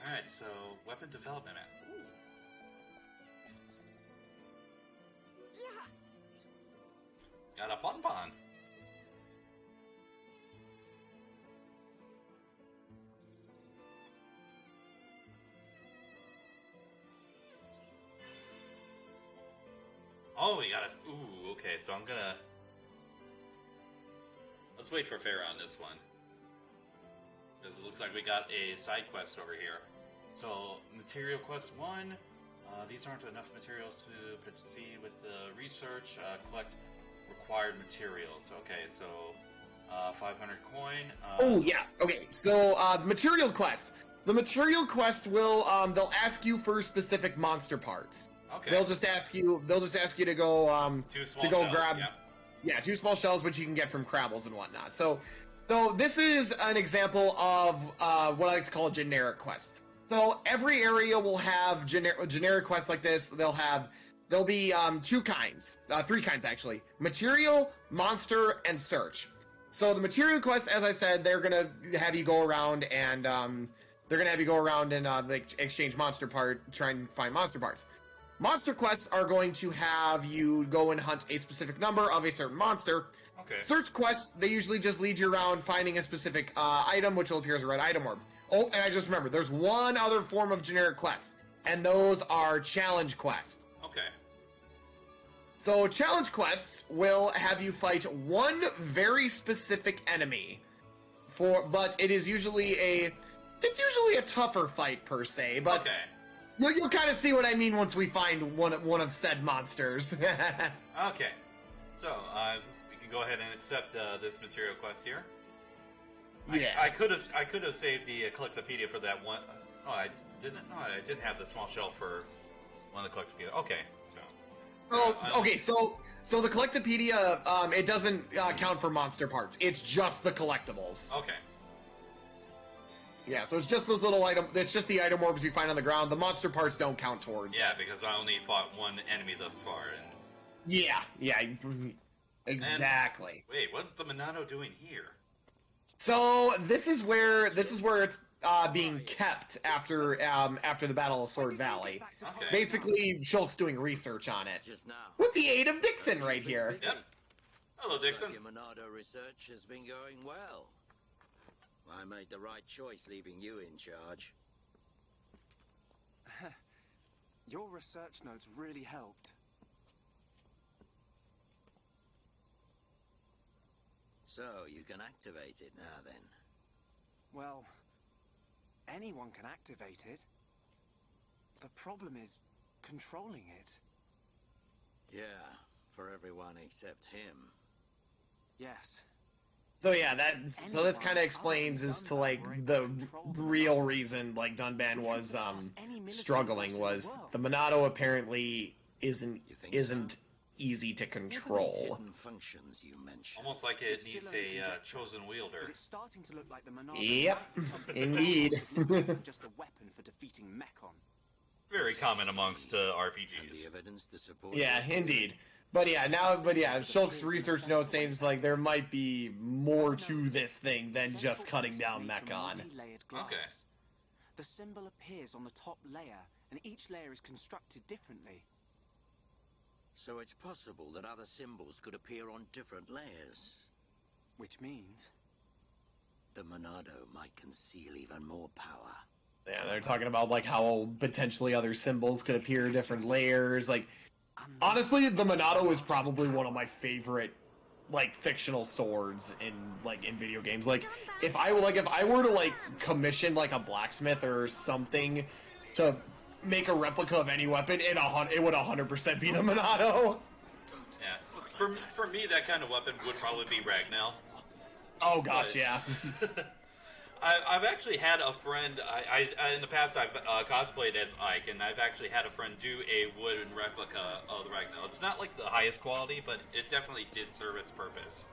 Alright, so weapon development map. Ooh. Got a pon-pon. Oh, we got a... Ooh, okay, so I'm gonna... Let's wait for Farrah on this one. Because it looks like we got a side quest over here. So, material quest 1. These aren't enough materials to proceed with the research. Collect required materials. Okay, so 500 coin. Oh yeah. Okay. So the material quest. The material quest will they'll ask you for specific monster parts. Okay. They'll just ask you to go Two small to go shells, grab. yeah. Yeah, 2 small shells, which you can get from Crabbles and whatnot. So this is an example of what I like to call a generic quest. So every area will have generic quests like this. There'll be 2 kinds, 3 kinds actually: material, monster, and search. So the material quests, as I said, they're gonna have you go around and exchange monster part, try and find monster parts. Monster quests are going to have you go and hunt a specific number of a certain monster. Okay. Search quests, they usually just lead you around finding a specific item, which will appear as a red item orb. Oh, and I just remembered, there's one other form of generic quest, and those are challenge quests. Okay. So challenge quests will have you fight one very specific enemy, but it is usually a tougher fight per se, but Okay. you'll kind of see what I mean once we find one of said monsters. Okay. So, we can go ahead and accept this material quest here. Yeah. I could have saved the Collectopedia for that one. Oh, I didn't. No, I didn't have the small shell for one of the Collectopedia. Okay, so Oh, okay. So the Collectopedia, it doesn't count for monster parts. It's just the collectibles. Okay. Yeah, so it's just those little items. It's just the item orbs you find on the ground. The monster parts don't count towards. Yeah, because I only fought one enemy thus far. And... Yeah, exactly. And, wait, what's the Monado doing here? So this is where it's being kept after the Battle of Sword Valley. Okay. Basically, Shulk's doing research on it Just now. with the aid of Dixon right here. Yep. Hello, Dixon. Your Monado research has been going well. I made the right choice leaving you in charge. Your research notes really helped. So, you can activate it now then. Well, anyone can activate it. The problem is controlling it. Yeah, for everyone except him. Yes. So yeah, this kind of explains as to like the real reason like Dunban was struggling was the Monado apparently isn't easy to control. Hidden functions you mentioned. Almost like it needs a chosen wielder. But it's starting to look like the Monado Yep, indeed. Just a weapon for defeating Mechon. Very common amongst And RPGs. the evidence to support Yeah, it? indeed. But yeah, Shulk's research note seems like there might be more to this thing than just cutting down Mechon. Okay. The symbol appears on the top layer, and each layer is constructed differently. So it's possible that other symbols could appear on different layers. Which means... The Monado might conceal even more power. Yeah, they're talking about like how potentially other symbols could appear in different layers. Like, honestly, the Monado is probably one of my favorite like fictional swords in video games. Like, if I were to like commission like a blacksmith or something to make a replica of any weapon, it would 100% be the Monado. Yeah. For me, that kind of weapon would probably be Ragnar. Oh gosh, yeah. I've actually had a friend. I in the past I've cosplayed as Ike, and I've actually had a friend do a wooden replica of the Ragnar. It's not like the highest quality, but it definitely did serve its purpose.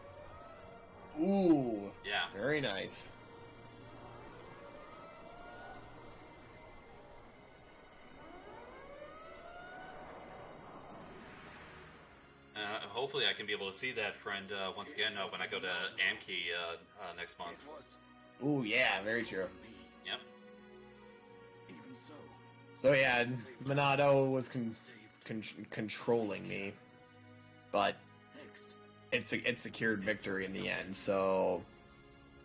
Ooh. Yeah. Very nice. Hopefully, I can be able to see that friend once again when I go to Amkey next month. Ooh, yeah, very true. Yep. So yeah, Monado was controlling me, but it secured victory in the end. So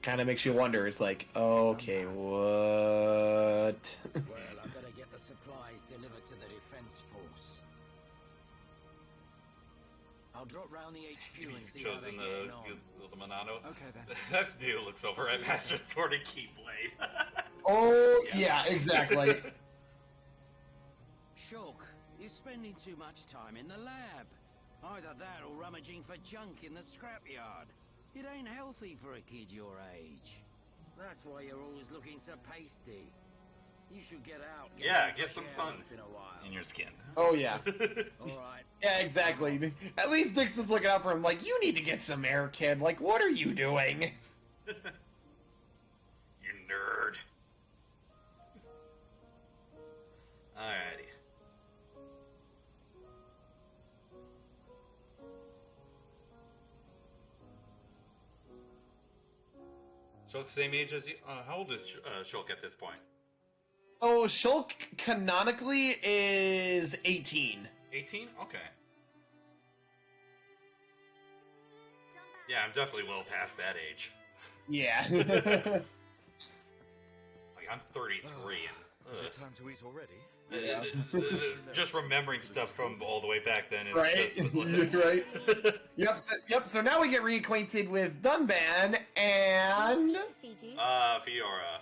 kind of makes you wonder. It's like, okay, what? Well, I better get the supplies delivered to the defense force. I'll drop round the HQ and see how they're Chosen getting on. the Monado. Okay then. That's new. Looks over at Master Sword and Keyblade. Oh yeah, exactly. Shulk, you're spending too much time in the lab. Either that or rummaging for junk in the scrapyard. It ain't healthy for a kid your age. That's why you're always looking so pasty. You should get out. Get some sun once in a while. in your skin. Oh yeah. All right. Yeah, exactly. At least Dixon's looking out for him. Like, you need to get some air, kid. Like, what are you doing? You nerd. Alrighty. Shulk's same age as you. How old is Shulk at this point? Oh, Shulk canonically is 18. 18? Okay. Yeah, I'm definitely well past that age. Yeah. Like, I'm 33 and... Is it time to eat already? Yeah. Just remembering stuff from all the way back then. Is Right? just, Right? Yep, so now we get reacquainted with Dunban and... Fiora.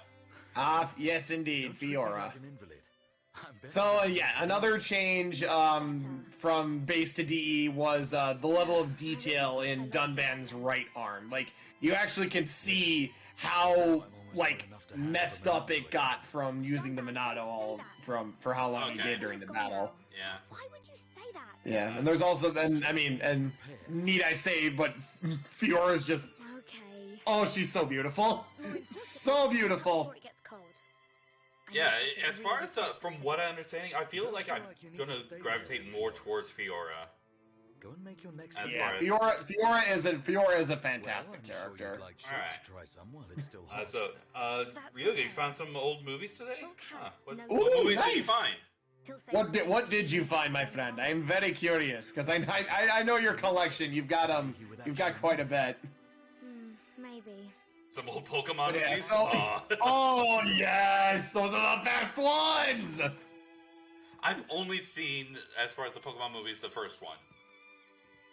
Yes indeed, Don't treat me Fiora. like an invalid. I'm better So, than yeah, another change from base to DE was the level of detail in Dunban's right arm. Like, you actually can see how, like, messed up it got from using the Monado for how long he did during the battle. Yeah. Why would you say that? Yeah, and there's also, and need I say, but Fiora's just, Okay. oh, she's so beautiful. So beautiful. Before it gets cold. I Yeah, need something as far really as special from to what do. I understand, I feel Don't like feel I'm like you need gonna to stay gravitate here, more Fiora. towards Fiora. Go and make your next. As Yeah, far as- Fiora is a fantastic well, I'm character. Sure you'd like Shulk Alright. to try some while it's still hot. That's Ryuga, okay. you found some old movies today? Shulk has What, no what Ooh, movies did you nice. find? He'll say What something what did you to find, my friend? I'm very curious because I know your collection. You've got quite a bit. Maybe. Some old Pokemon Yeah, movies? so- Aw. Oh yes, those are the best ones. I've only seen, as far as the Pokemon movies, the first one.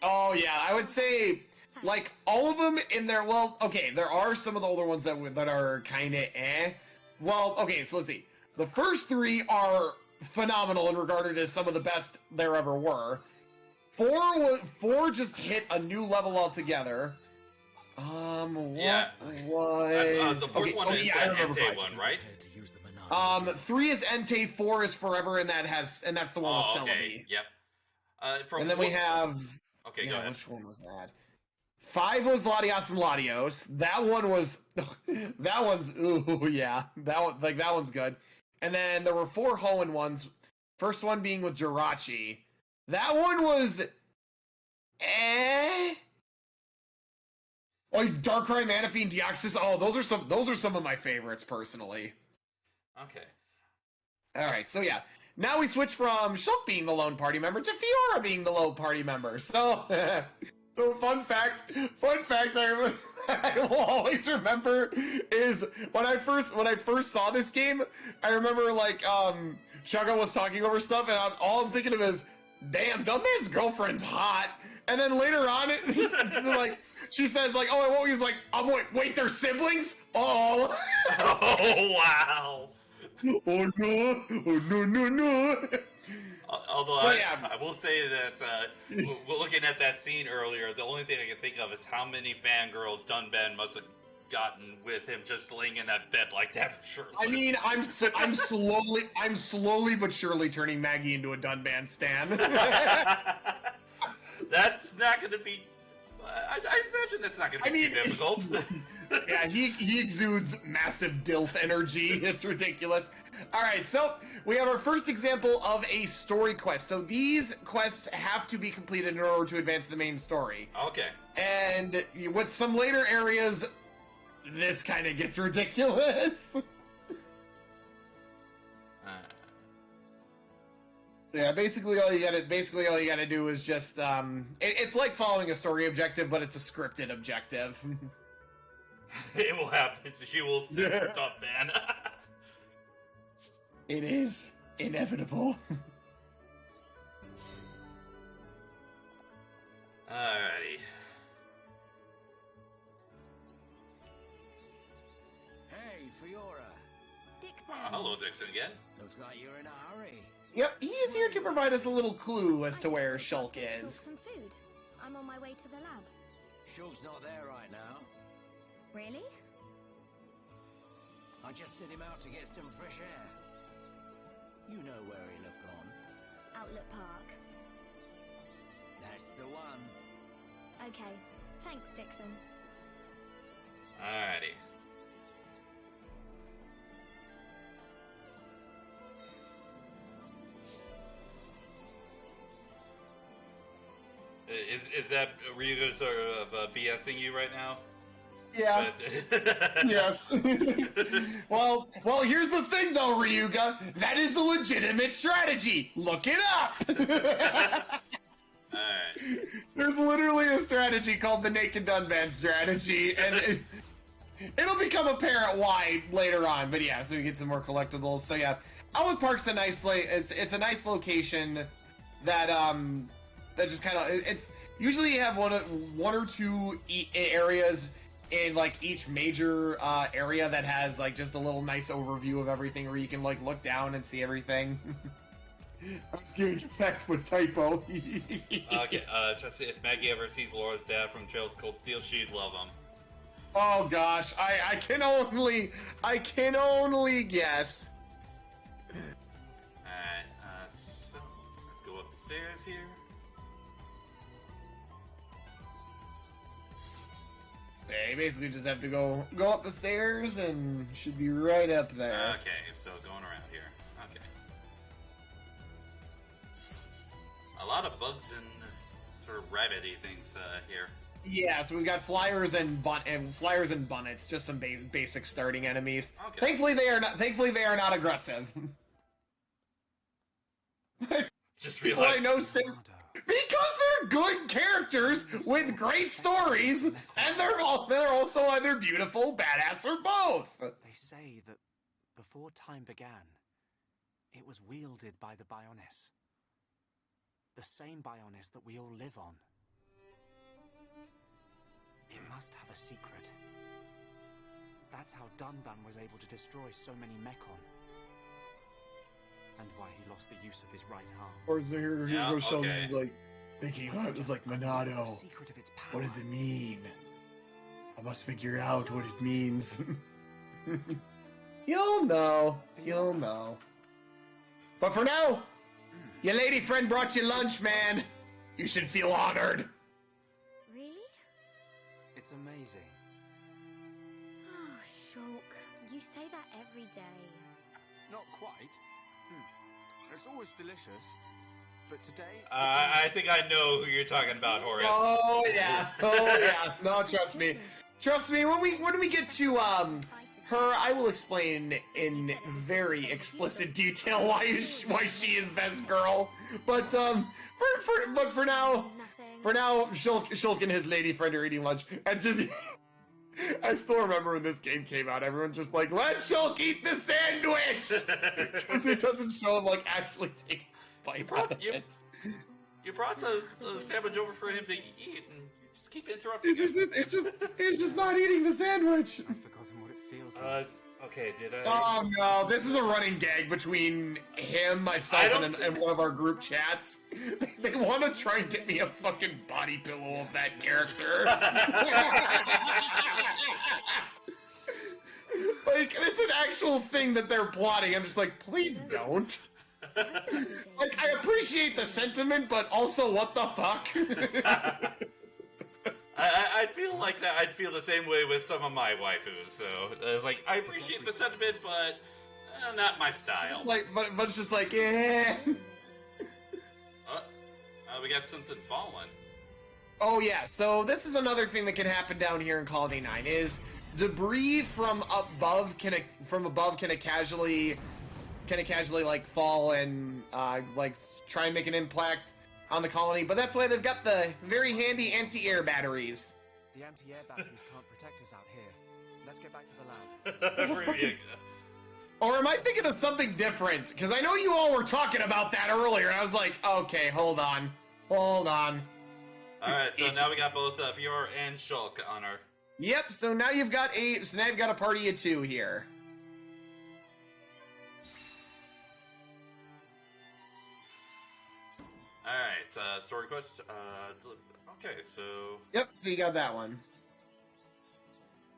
Oh yeah, I would say like all of them in there. Well, okay, there are some of the older ones that are kind of eh. Well, okay, so let's see. The first three are phenomenal and regarded as some of the best there ever were. Four just hit a new level altogether. What Yeah. was The fourth one is yeah, I the remember Entei five. one, right? Prepared to use the Monado. 3 is Entei, 4 is Forever, and that's the one with Oh, okay. Celebi. Yep. And then we have Okay, go yeah, ahead. which one was that? 5 was Latios and Latios. That one was that one's ooh yeah. That one's good. And then there were 4 Hoenn ones. First one being with Jirachi. That one was eh. Oh, Darkrai, Manaphy, and Deoxys. Oh, those are some of my favorites personally. Okay. All right, so yeah. Now we switch from Shulk being the lone party member to Fiora being the lone party member. So, so fun fact I will always remember is when I first saw this game, I remember like Chaga was talking over stuff, and all I'm thinking of is, damn, Dumbman's girlfriend's hot. And then later on, it's like she says like, oh, I won't use like, oh wait, they're siblings? Oh. Oh, wow. Oh no. Although So, I, yeah. I will say that looking at that scene earlier, the only thing I can think of is how many fangirls Dunban must have gotten with him just laying in that bed like that. Shirtless. I mean, I'm slowly but surely turning Maggie into a Dunban stan. That's not going to be. I imagine that's not going to be too difficult. Yeah, he exudes massive DILF energy. It's ridiculous. All right, so we have our first example of a story quest. So these quests have to be completed in order to advance the main story. Okay. And with some later areas, this kind of gets ridiculous. So yeah, basically all you gotta do is just it's like following a story objective, but it's a scripted objective. It will happen. She will sit for top man. It is inevitable. Alrighty. Hey, Fiora. Dixon. Hello, Dixon again. Looks like you're in a hurry. Yep, he is here to provide us a little clue as to where Shulk Take Shulk is. some food. I'm on my way to the lab. Shulk's not there right now. Really? I just sent him out to get some fresh air. You know where he'll have gone. Outlet Park. That's the one. Okay. Thanks, Dixon. Alrighty. Is that Ryuga sort of BSing you right now? Yeah. Yes. well, here's the thing though, Ryuga. That is a legitimate strategy. Look it up. Alright. There's literally a strategy called the Naked Dunban strategy, and it'll become apparent why later on. But yeah, so we get some more collectibles. So yeah, Outlet Park's a nice it's a nice location that that just kind of it's usually you have one or two areas in like each major area that has like just a little nice overview of everything where you can like look down and see everything. I'm scared effects with typo. Okay, just if Maggie ever sees Laura's dad from Trails of Cold Steel, she'd love him. Oh gosh, I can only guess. Alright, so let's go up the stairs here. Yeah, you basically just have to go up the stairs and should be right up there. Okay, so going around here. Okay. A lot of bugs and sort of rabbity things here. Yeah, so we've got flyers and bunnets, just some basic starting enemies. Okay. Thankfully they are not aggressive. Just People realized. I know say because they're good characters with great stories, and they're also either beautiful, badass, or both. They say that before time began, it was wielded by the Bionis. The same Bionis that we all live on. It must have a secret. That's how Dunban was able to destroy so many Mechon. And why he lost the use of his right arm. Or here goes Shelby, okay. is like thinking about it, was like, Monado, The secret of its power. what does it mean? I must figure out what it means. You'll know. But for now, your lady friend brought you lunch, man. You should feel honored. Really? It's amazing. Oh, Shulk, you say that every day. Not quite. It's always delicious. But today... I think I know who you're talking about, Horace. Oh yeah. No, trust me. When we get to her, I will explain in very explicit detail why she is best girl. But for now, Shulk and his lady friend are eating lunch, and just I still remember when this game came out, everyone's just like, let Shulk eat the sandwich! Because it doesn't show him, like, actually taking a bite out of it. You brought the sandwich over for him to eat, and you just keep interrupting He's just not eating the sandwich. I've forgotten what it feels like. Okay, did I... Oh no, this is a running gag between him, myself, and one of our group chats. They want to try and get me a fucking body pillow of that character. Like, it's an actual thing that they're plotting. I'm just like, please don't. Like, I appreciate the sentiment, but also, what the fuck? I feel like that. I'd feel the same way with some of my waifus. So it's like I appreciate the sentiment, but not my style. It's like, but it's just like, eh. We got something falling. Oh yeah, so this is another thing that can happen down here in Colony 9 is debris from above can casually like fall and like try and make an impact on the colony, but that's why they've got the very handy anti-air batteries. The anti-air batteries can't protect us out here. Let's get back to the lab. Or am I thinking of something different? Because I know you all were talking about that earlier, and I was like, okay, hold on. Alright, so now we got both Fior and Shulk on our... Yep, so now you've got a party of two here. Alright, story quest. Okay, so... Yep, so you got that one.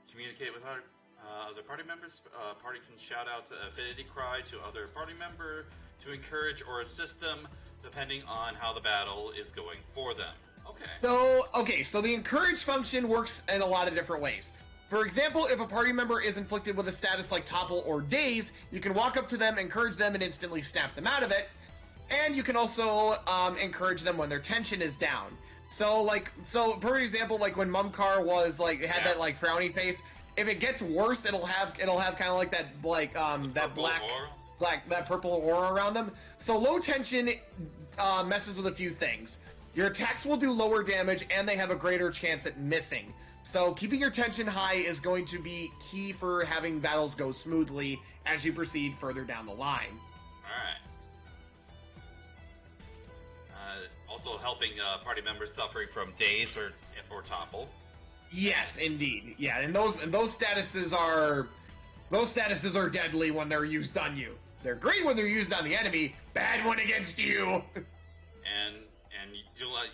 Communicate with other party members. Party can shout out Affinity Cry to other party member to encourage or assist them, depending on how the battle is going for them. Okay. So the encourage function works in a lot of different ways. For example, if a party member is inflicted with a status like topple or daze, you can walk up to them, encourage them, and instantly snap them out of it. And you can also encourage them when their tension is down. So for example, like when Mumkar was like had that like frowny face. If it gets worse, it'll have kind of like that that purple aura around them. So low tension messes with a few things. Your attacks will do lower damage, and they have a greater chance at missing. So keeping your tension high is going to be key for having battles go smoothly as you proceed further down the line. Alright. Also helping party members suffering from daze or topple. Yes, indeed. Yeah, and those statuses are deadly when they're used on you. They're great when they're used on the enemy, bad when against you. And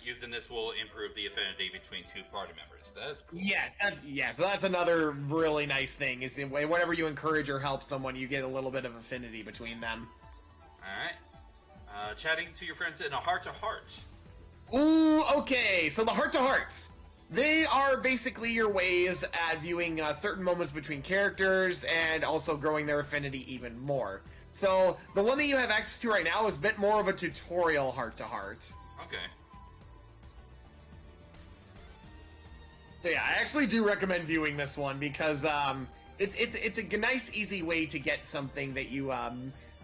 using this will improve the affinity between two party members. That's cool. Yes, so that's another really nice thing, is whenever you encourage or help someone, you get a little bit of affinity between them. Alright. Chatting to your friends in a heart-to-heart. Ooh, okay, so the heart-to-hearts. They are basically your ways at viewing certain moments between characters and also growing their affinity even more. So the one that you have access to right now is a bit more of a tutorial heart-to-heart. Okay. So yeah, I actually do recommend viewing this one because it's a nice, easy way to get something that you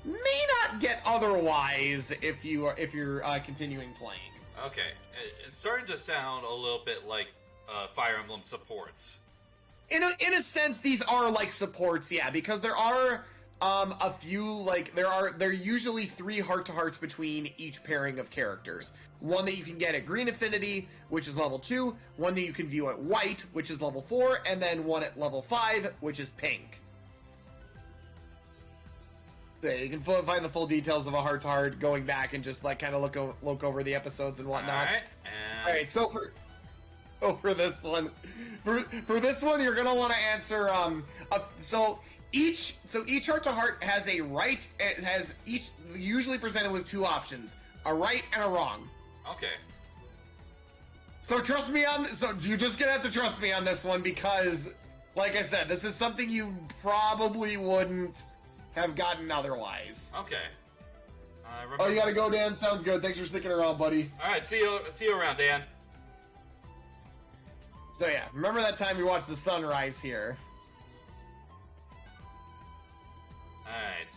may not get otherwise if you're continuing playing. Okay, it's starting to sound a little bit like Fire Emblem supports. In a sense, these are like supports, yeah, because there are a few, like, there are usually 3 heart-to-hearts between each pairing of characters. One that you can get at Green Affinity, which is level 2, one that you can view at White, which is level 4, and then one at level 5, which is Pink. So yeah, you can find the full details of a heart-to-heart going back and just, like, kind of look over the episodes and whatnot. Alright, so for this one, for this one, you're gonna want to answer, each heart-to-heart has a right. It has each usually presented with 2 options: a right and a wrong. Okay. So trust me on. So you're just gonna have to trust me on this one because, like I said, this is something you probably wouldn't have gotten otherwise. Okay. Oh, you gotta go, Dan. Sounds good. Thanks for sticking around, buddy. All right. See you around, Dan. So yeah, remember that time we watched the sunrise here. Alright.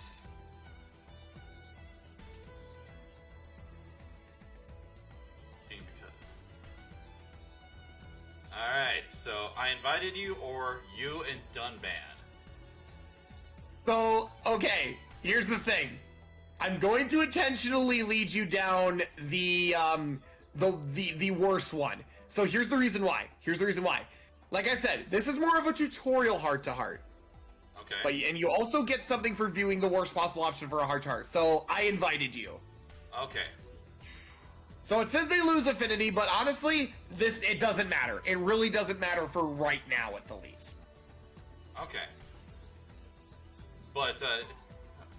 Seems good. Alright, so I invited you, or you and Dunban. So, okay, here's the thing. I'm going to intentionally lead you down the worst one. So here's the reason why. Like I said, this is more of a tutorial heart-to-heart. Okay. And you also get something for viewing the worst possible option for a heart-to-heart. So I invited you. Okay. So it says they lose affinity, but honestly, it doesn't matter. It really doesn't matter for right now, at the least. Okay. But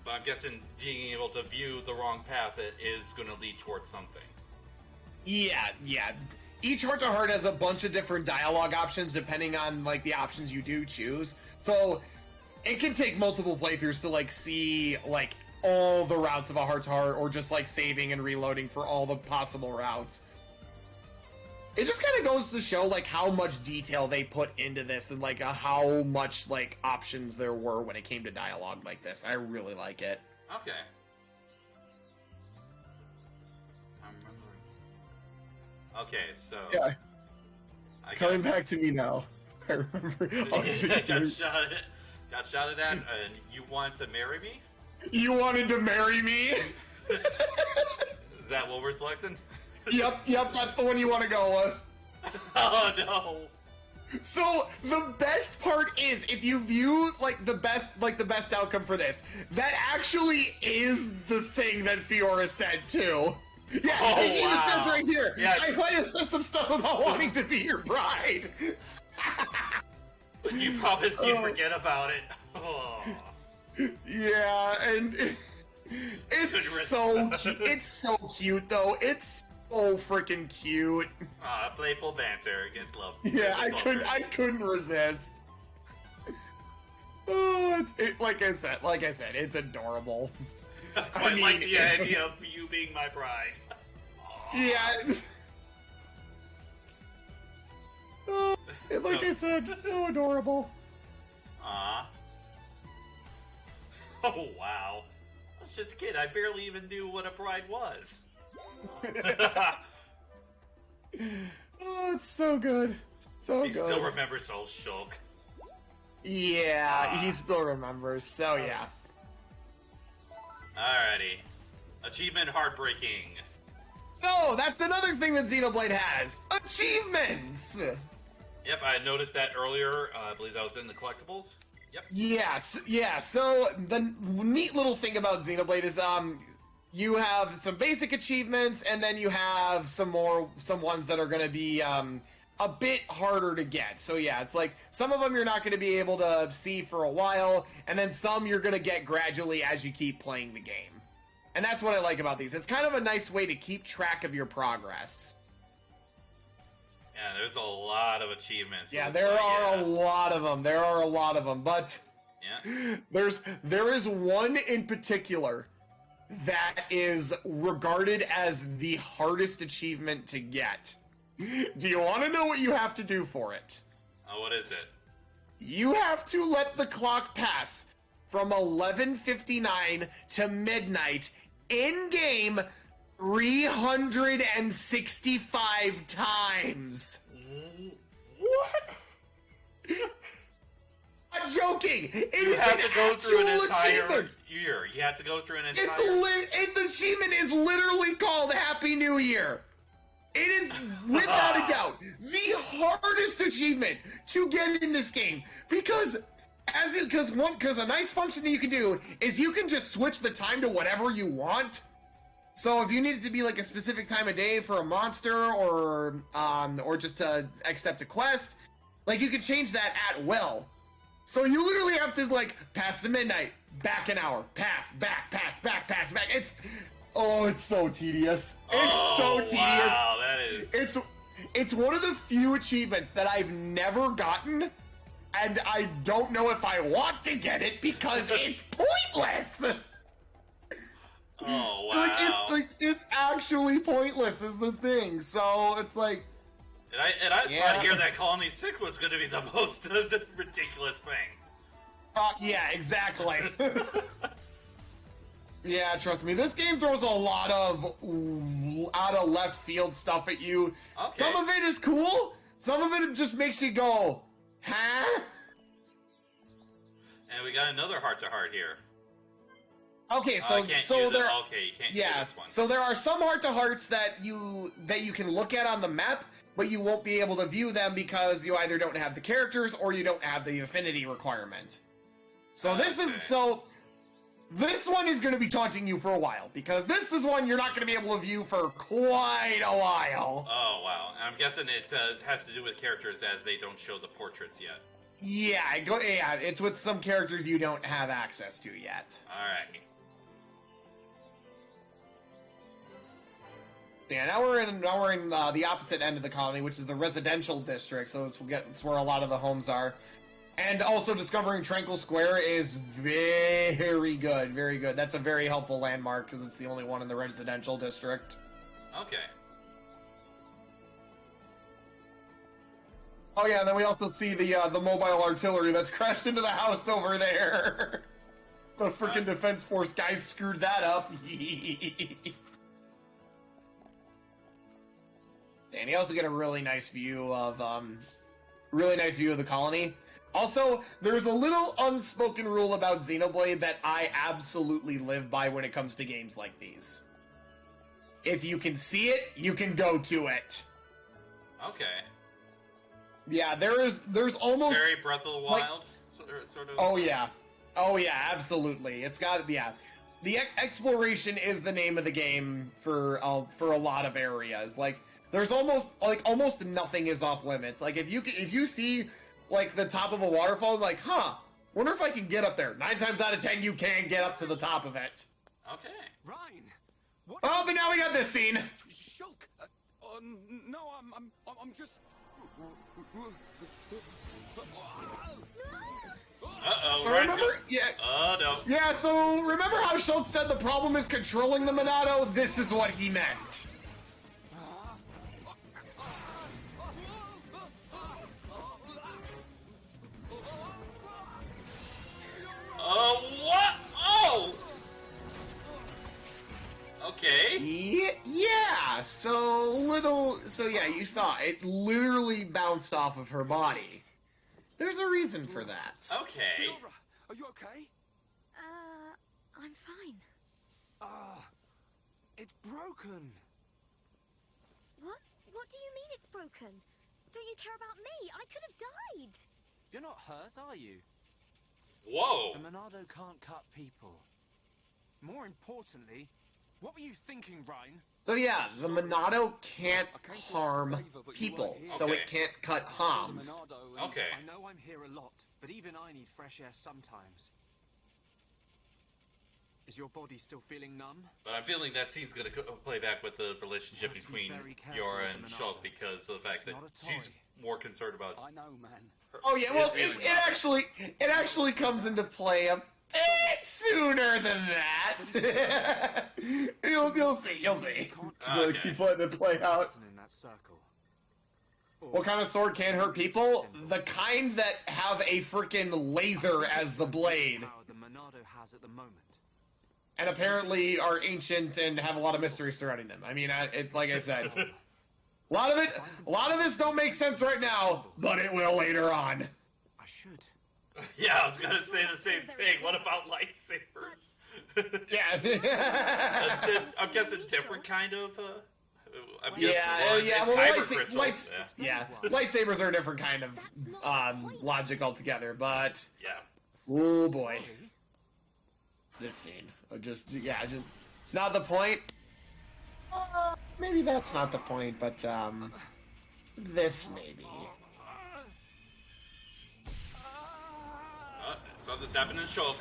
I'm guessing being able to view the wrong path is going to lead towards something. Yeah. Each heart-to-heart has a bunch of different dialogue options depending on, like, the options you do choose. So it can take multiple playthroughs to, like, see, like, all the routes of a heart-to-heart, or just, like, saving and reloading for all the possible routes. It just kind of goes to show, like, how much detail they put into this and, like, how much, like, options there were when it came to dialogue like this. I really like it. Okay. Okay, so... Yeah. It's coming back to me now. I remember. Got shouted at, and you want to marry me? You wanted to marry me? Is that what we're selecting? Yep, that's the one you want to go with. Oh, no. So, the best part is, if you view, the best outcome for this, that actually is the thing that Fiora said, too. Yeah, she even says right here, yeah. I might have said some stuff about wanting to be your bride. You promised you'd forget about it. Oh. Yeah, and it's so cute. It's so cute, though. It's so freaking cute. Playful banter against love. Yeah, I couldn't resist. Oh, like I said, it's adorable. I like the idea of you being my bride. Yeah. Oh, like I said, so adorable. Aw. Oh, wow. I was just a kid. I barely even knew what a bride was. Oh, it's so good. So he good. He still remembers old Shulk. Yeah, he still remembers. So, yeah. Alrighty. Achievement heartbreaking. So, that's another thing that Xenoblade has. Achievements! Yep, I noticed that earlier. I believe that was in the collectibles. Yep. Yes, yeah. So, the neat little thing about Xenoblade is, you have some basic achievements, and then you have some ones that are going to be, a bit harder to get. So yeah, it's like, some of them you're not going to be able to see for a while, and then some you're going to get gradually as you keep playing the game. And that's what I like about these. It's kind of a nice way to keep track of your progress. Yeah, there's a lot of achievements. Yeah, there are a lot of them. There are a lot of them, but yeah, there is one in particular that is regarded as the hardest achievement to get. Do you want to know what you have to do for it? What is it? You have to let the clock pass from 11:59 to midnight in game 365 times. What? I'm joking. You have to go through an entire achievement. year. You have to go through an entire. And the achievement is literally called Happy New Year. It is, without a doubt, the hardest achievement to get in this game because a nice function that you can do is you can just switch the time to whatever you want. So if you need it to be like a specific time of day for a monster or just to accept a quest, like you can change that at will. So you literally have to like pass to midnight, back an hour, pass, back, pass, back, pass, back. It's so tedious. It's so tedious. Wow, that is. It's one of the few achievements that I've never gotten, and I don't know if I want to get it because it's pointless. Oh wow! It's actually pointless is the thing. So it's like. And I thought here that Colony 6 was going to be the most ridiculous thing. Yeah, exactly. Yeah, trust me. This game throws a lot of out of left field stuff at you. Okay. Some of it is cool. Some of it just makes you go, huh? And we got another heart-to-heart here. Okay, so you can't there. Okay, you can't do this one. So there are some heart-to-hearts that you can look at on the map, but you won't be able to view them because you either don't have the characters or you don't have the affinity requirement. So this one is going to be taunting you for a while because this is one you're not going to be able to view for quite a while. Oh wow! And I'm guessing it has to do with characters as they don't show the portraits yet. Yeah, it's with some characters you don't have access to yet. All right. Yeah, now we're in the opposite end of the colony, which is the residential district. So it's where a lot of the homes are, and also discovering Tranquil Square is very good, very good. That's a very helpful landmark because it's the only one in the residential district. Okay. Oh yeah, and then we also see the mobile artillery that's crashed into the house over there. The freaking Defense Force guys screwed that up. And you also get a really nice view of the colony. Also, there's a little unspoken rule about Xenoblade that I absolutely live by when it comes to games like these. If you can see it, you can go to it. Okay. Yeah, there's almost very Breath of the Wild sort of. Oh yeah, absolutely. It's got the exploration is the name of the game for a lot of areas. Like there's almost nothing is off limits. Like if you see like the top of a waterfall, like wonder if I can get up there. 9 times out of 10 you can get up to the top of it. Okay. Ryan, what? Oh, but now we got this scene. Shulk, no, I'm just. Uh-oh, remember? Yeah. Oh, no. Yeah, so remember how Schultz said the problem is controlling the Monado? This is what he meant. What? Oh! Okay. Yeah, so yeah, you saw it literally bounced off of her body. There's a reason for that. Okay. Fiora, are you okay? I'm fine. It's broken. What? What do you mean it's broken? Don't you care about me? I could have died. You're not hurt, are you? Whoa. The Monado can't cut people. More importantly, what were you thinking, Ryan? So yeah, the Monado can't harm people, so it can't cut harms. Okay. I know I'm here a lot, but even I need fresh air sometimes. Is your body still feeling numb? But I'm feeling that scene's going to play back with the relationship between Yora and Shulk because of the fact that she's more concerned about. I know, man. Oh yeah, well, it actually comes into play a bit sooner than that. you'll see. So keep letting it play out. In that circle. What kind of sword can hurt people? The kind that have a freaking laser as the blade. Power the Monado has at the moment. And apparently are ancient and have a lot of mystery surrounding them. I mean, like I said, a lot of this don't make sense right now, but it will later on. I should. Yeah, I was gonna say the same thing. What about lightsabers? Yeah. I'm guessing different kind of. Lightsabers are a different kind of logic altogether. But yeah. Oh boy. This scene. It's not the point. Maybe that's not the point, but this maybe. Something's happening to Shulk.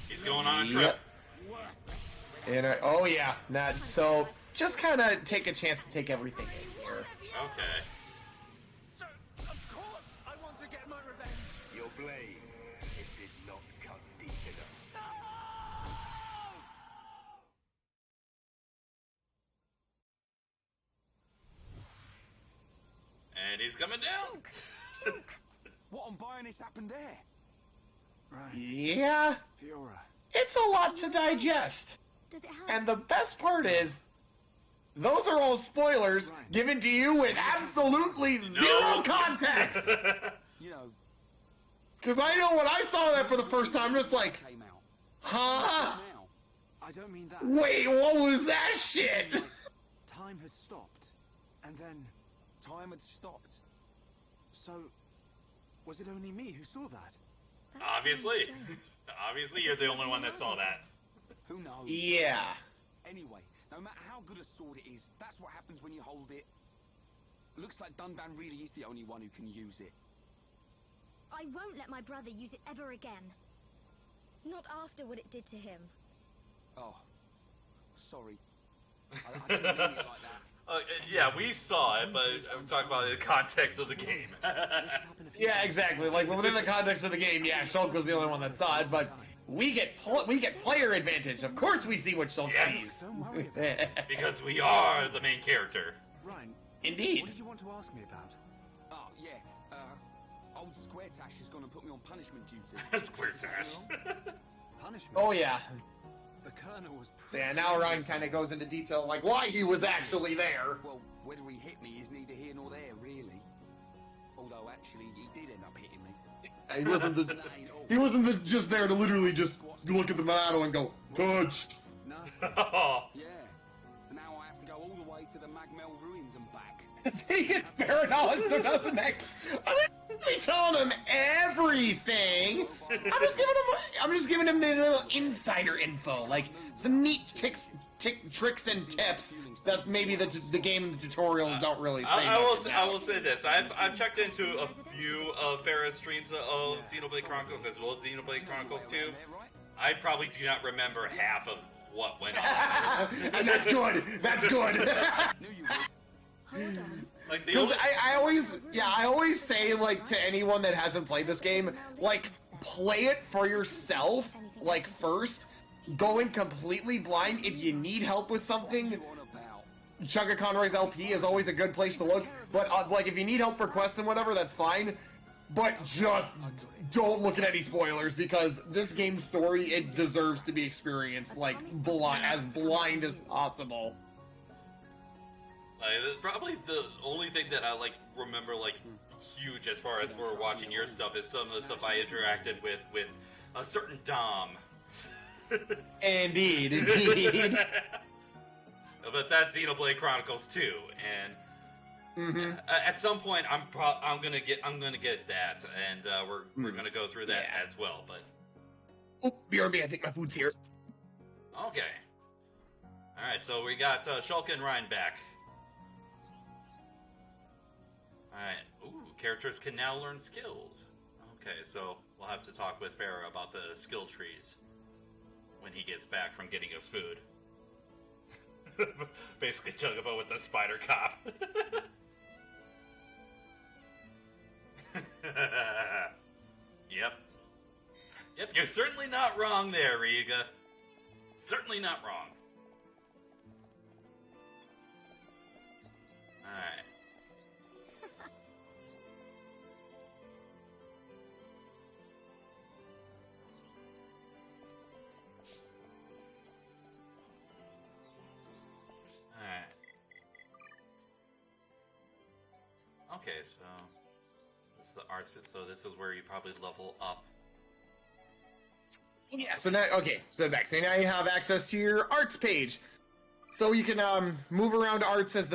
He's going on a trip. And so just kind of take a chance to take everything in here. Okay. So, of course, I want to get my revenge. Your blade, it did not cut deep enough. And he's coming down. What on Bionis happened there? Right. Yeah. Fiora. It's a lot to digest. Does it hurt? And the best part is, those are all spoilers given to you with absolutely zero context. You know. Because I know when I saw that for the first time, I'm just like, huh? I don't mean that. Wait, what was that shit? Time had stopped, and then Time had stopped. so was it only me who saw that? Obviously. Obviously, you're the only one that saw that. Who knows? Yeah. Anyway, no matter how good a sword it is, that's what happens when you hold it. Looks like Dunban really is the only one who can use it. I won't let my brother use it ever again. Not after what it did to him. Oh, sorry. I didn't mean it like that. Yeah, we saw it, but I'm talking about the context of the game. Yeah, exactly. Like, within the context of the game, yeah, Shulk was the only one that saw it, but we get player advantage. Of course we see what Shulk sees. Don't worry about it. Because we are the main character. Ryan, Indeed. what did you want to ask me about? Oh, yeah. Old Square Tash has gone and put me on punishment duty. Square Tash. Punishment? Oh, yeah. The Colonel was So, yeah, now Ryan kind of goes into detail, like, why he was actually there. Well, whether he hit me is neither here nor there, really. Although, actually, he did end up hitting me. He wasn't just there to literally just look at the Monado and go, touched. nasty. Yeah. And now I have to go all the way to the Magmel ruins and back. He gets paranoid, so doesn't that? I'm not really telling him everything. I'm just giving him the little insider info, like some neat tricks and tips that maybe the game and the tutorials don't really say. I will say this: I've checked into a few of Farah's streams of Xenoblade Chronicles as well as Xenoblade Chronicles 2. I probably do not remember half of what went on. And that's good. That's good. Knew you would. Hold on. Like the Because only, I always say, like, to anyone that hasn't played this game, like, play it for yourself, like, first. Go in completely blind. If you need help with something, What about? Chugga Conroy's LP is always a good place to look. But, like, if you need help for quests and whatever, that's fine. But just don't look at any spoilers, because this game's story, it deserves to be experienced, like, as blind as possible. probably the only thing that I like remember like huge as far as for watching your stuff is some of the stuff I interacted with a certain Dom. Indeed. But that's Xenoblade Chronicles 2, and at some point I'm gonna get that, and we're gonna go through that as well. But Oh, BRB, I think my food's here. okay, all right. So we got Shulk and Ryan back. All right. Ooh, characters can now learn skills. Okay, so we'll have to talk with Farah about the skill trees. when he gets back from getting his food. Basically, Chocobo with the spider cop. Yep. Yep, you're certainly not wrong there, Ryuga. Certainly not wrong. Alright. Alright. Okay, so this is the arts bit, so this is where you probably level up. Yeah, so now, okay, so back. So now you have access to your arts page. So you can move around arts as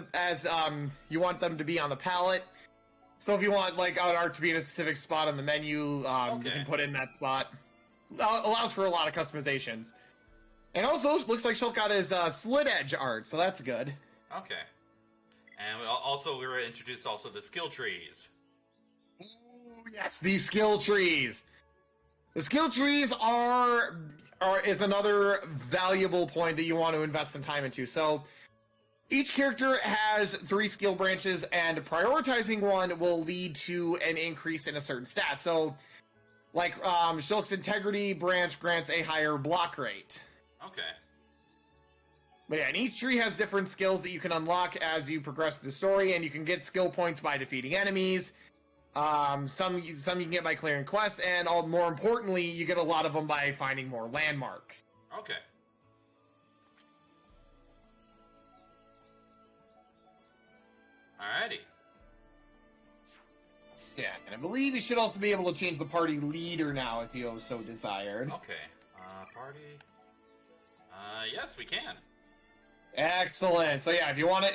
you want them to be on the palette. So if you want like an art to be in a specific spot on the menu, you can put in that spot. Allows for a lot of customizations. And also looks like Shulk got his slit edge art, so that's good. Okay. And we were introduced also the skill trees. Ooh, yes, these skill trees. The skill trees is another valuable point that you want to invest some time into. So each character has 3 skill branches, and prioritizing one will lead to an increase in a certain stat. So, like, Shulk's Integrity branch grants a higher block rate. Okay. But yeah, and each tree has different skills that you can unlock as you progress through the story, and you can get skill points by defeating enemies. Some you can get by clearing quests, and more importantly, you get a lot of them by finding more landmarks. Okay. Alrighty. Yeah, and I believe you should also be able to change the party leader now if you so desired. Okay. Party. Yes, we can. Excellent. So yeah, if you wanted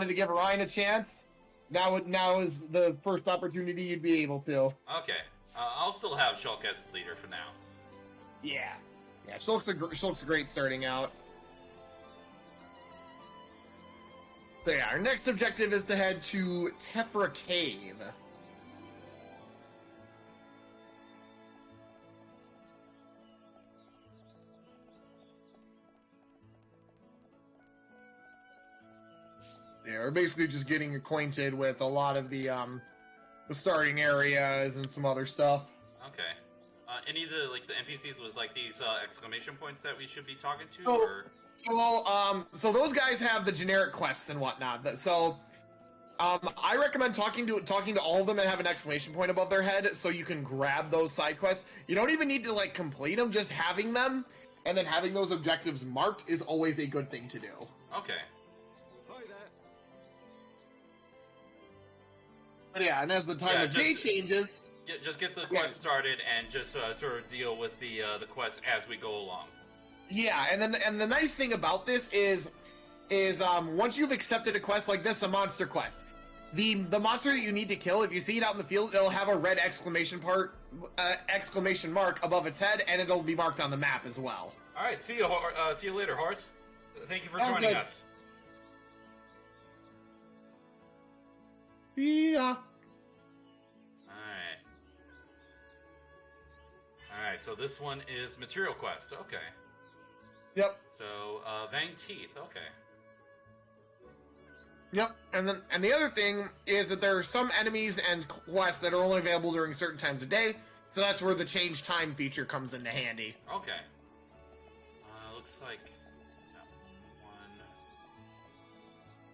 to give Ryan a chance, now is the first opportunity you'd be able to. Okay. I'll still have Shulk as leader for now. Yeah. Yeah, Shulk's great starting out. So yeah, our next objective is to head to Tephra Cave. Yeah, we're basically just getting acquainted with a lot of the starting areas and some other stuff. Okay. Any of the NPCs with like these exclamation points that we should be talking to? So those guys have the generic quests and whatnot. So I recommend talking to all of them and have an exclamation point above their head so you can grab those side quests. You don't even need to like complete them; just having them and then having those objectives marked is always a good thing to do. Okay. But yeah, and as the time of day changes, just get the quest started and just sort of deal with the quests as we go along. Yeah, and the nice thing about this is once you've accepted a quest like this, a monster quest, the monster that you need to kill, if you see it out in the field, it'll have a red exclamation mark above its head, and it'll be marked on the map as well. All right, see you later, Horse. Thank you for joining us. Yeah. Alright, so this one is Material Quest, okay. Yep. So, Vang Teeth, okay. Yep, and the other thing is that there are some enemies and quests that are only available during certain times of day, so that's where the change time feature comes into handy. Okay. Looks like... one...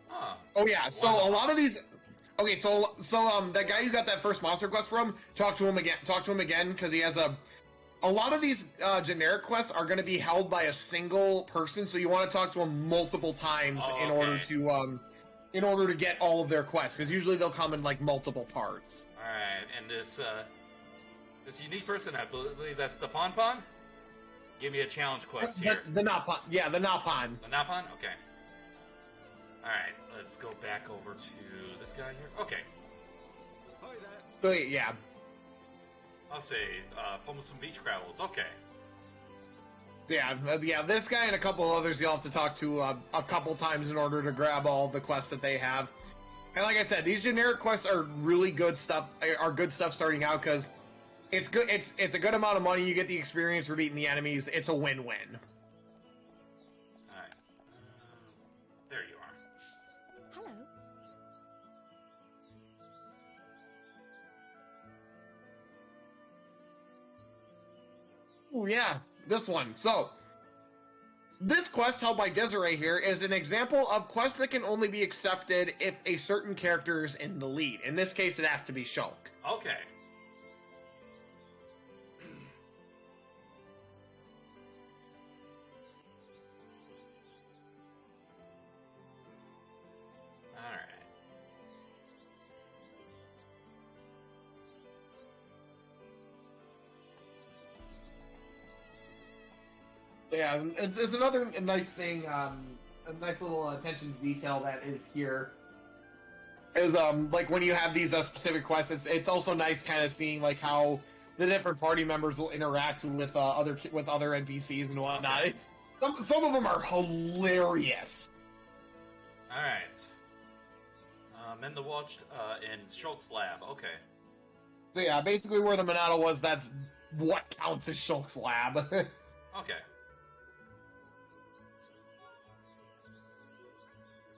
Huh. Oh yeah, so a lot of these... Okay, so that guy you got that first monster quest from, talk to him again, because he has a lot of these generic quests are going to be held by a single person, so you want to talk to him multiple times in order to get all of their quests, because usually they'll come in like multiple parts. All right, and this unique person, I believe that's the Pon. Give me a challenge quest here. The Napon, yeah, the Napon. The Napon, okay. All right, let's go back over to this guy here. Okay. So, yeah. I'll say, pummel some beach crabbles. Okay. So yeah, this guy and a couple others you'll have to talk to a couple times in order to grab all the quests that they have. And like I said, these generic quests are really good stuff. Are good stuff starting out because It's good. It's a good amount of money. You get the experience for beating the enemies. It's a win-win. All right. There you are. Hello. Oh yeah, this one. So, this quest held by Desiree here is an example of quests that can only be accepted if a certain character is in the lead. In this case, it has to be Shulk. Okay. Yeah, it's another nice thing, a nice little attention to detail that is here. Is like when you have these specific quests, it's also nice kind of seeing like how the different party members will interact with other NPCs and whatnot. Okay. It's some of them are hilarious. All right. Mend the watch in Shulk's lab. Okay. So yeah, basically where the Monado was, that's what counts as Shulk's lab. Okay.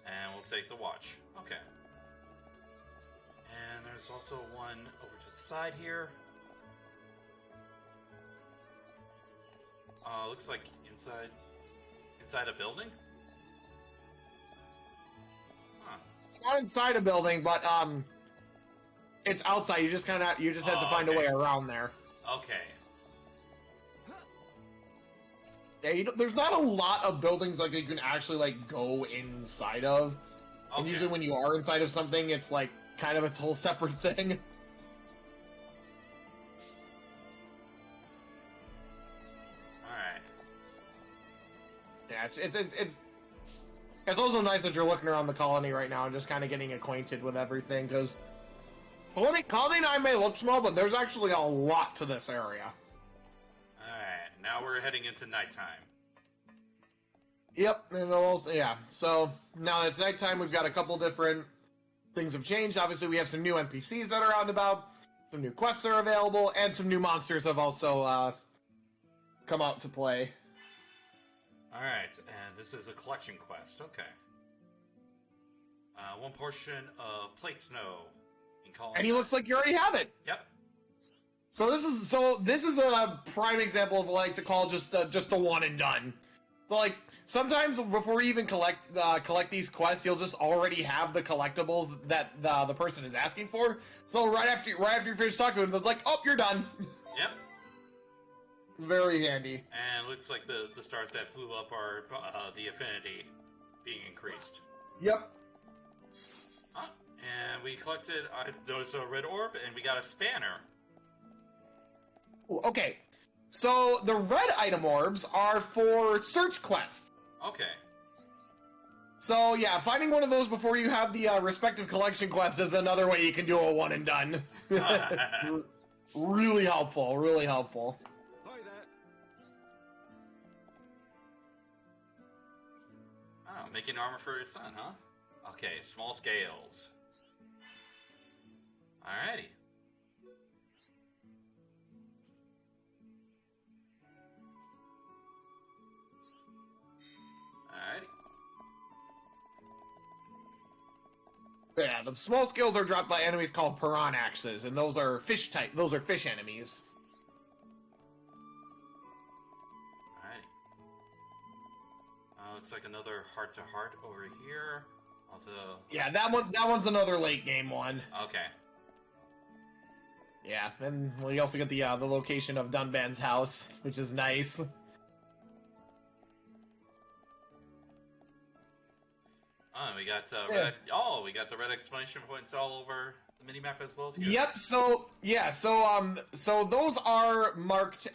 And we'll take the watch. Okay. And there's also one over to the side here. Looks like inside a building? Huh. Not inside a building, but it's outside. You just have to find a way around there. Okay. Yeah, there's not a lot of buildings like you can actually like go inside of. Okay. And usually when you are inside of something, it's like kind of its whole separate thing. Alright. Yeah, it's also nice that you're looking around the colony right now and just kind of getting acquainted with everything, because Colony 9 may look small, but there's actually a lot to this area. Alright, now we're heading into nighttime. Yep, and also, yeah. So now that it's nighttime, we've got a couple different things have changed. Obviously, we have some new NPCs that are out and about, some new quests are available, and some new monsters have also come out to play. Alright, and this is a collection quest. Okay. One portion of plate snow. And he looks like you already have it. Yep. So this is a prime example of what I like to call just a one and done. So like sometimes before you even collect these quests, you'll just already have the collectibles that the person is asking for. So right after you finish talking to them, it's like, oh, you're done. Yep. Very handy. And it looks like the stars that flew up are the affinity being increased. Yep. And we collected, I noticed a red orb, and we got a spanner. Ooh, okay. So the red item orbs are for search quests. Okay. So yeah, finding one of those before you have the respective collection quest is another way you can do a one and done. Really helpful, really helpful. Hi there. Oh, making armor for your son, huh? Okay, small scales. Alrighty. Alrighty. Yeah, the small scales are dropped by enemies called Piranaxes, and those are fish type. Those are fish enemies. Alrighty. Looks like another heart-to-heart over here. Although... Yeah, that one's another late game one. Okay. Yeah, and we also get the location of Dunban's house, which is nice. We got we got the red exclamation points all over the minimap as well. Yep. So those are marked.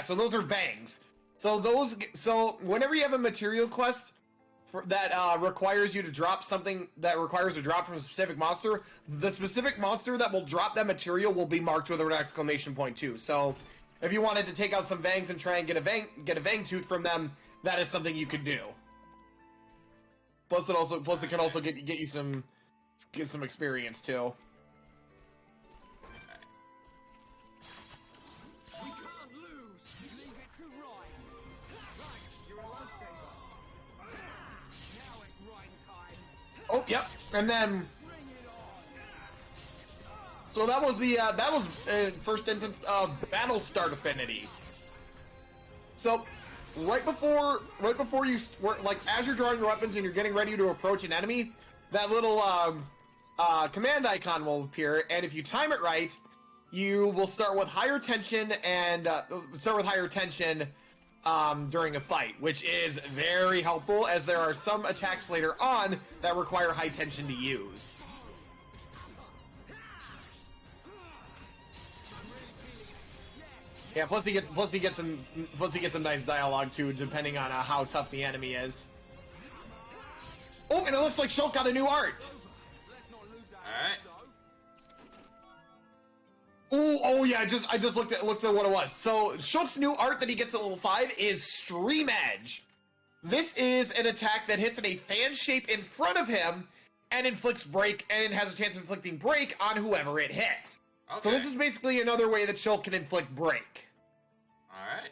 So those are bangs. So whenever you have a material quest that requires you to drop something that requires a drop from a specific monster, the specific monster that will drop that material will be marked with an exclamation point too. So if you wanted to take out some bangs and try and get a Vang tooth from them, that is something you could do. Plus it can also get you some experience too. Oh, yep. And then, so that was the first instance of battle start affinity. So right before you like as you're drawing your weapons and you're getting ready to approach an enemy, that little command icon will appear, and if you time it right, you will start with higher tension and during a fight, which is very helpful as there are some attacks later on that require high tension to use. Yeah, plus he gets some nice dialogue too, depending on how tough the enemy is. Oh, and it looks like Shulk got a new art. Alright. Oh yeah, I just looked at what it was. So Shulk's new art that he gets at level 5 is Stream Edge. This is an attack that hits in a fan shape in front of him and inflicts break, and has a chance of inflicting break on whoever it hits. Okay. So this is basically another way that Shulk can inflict break. Alright.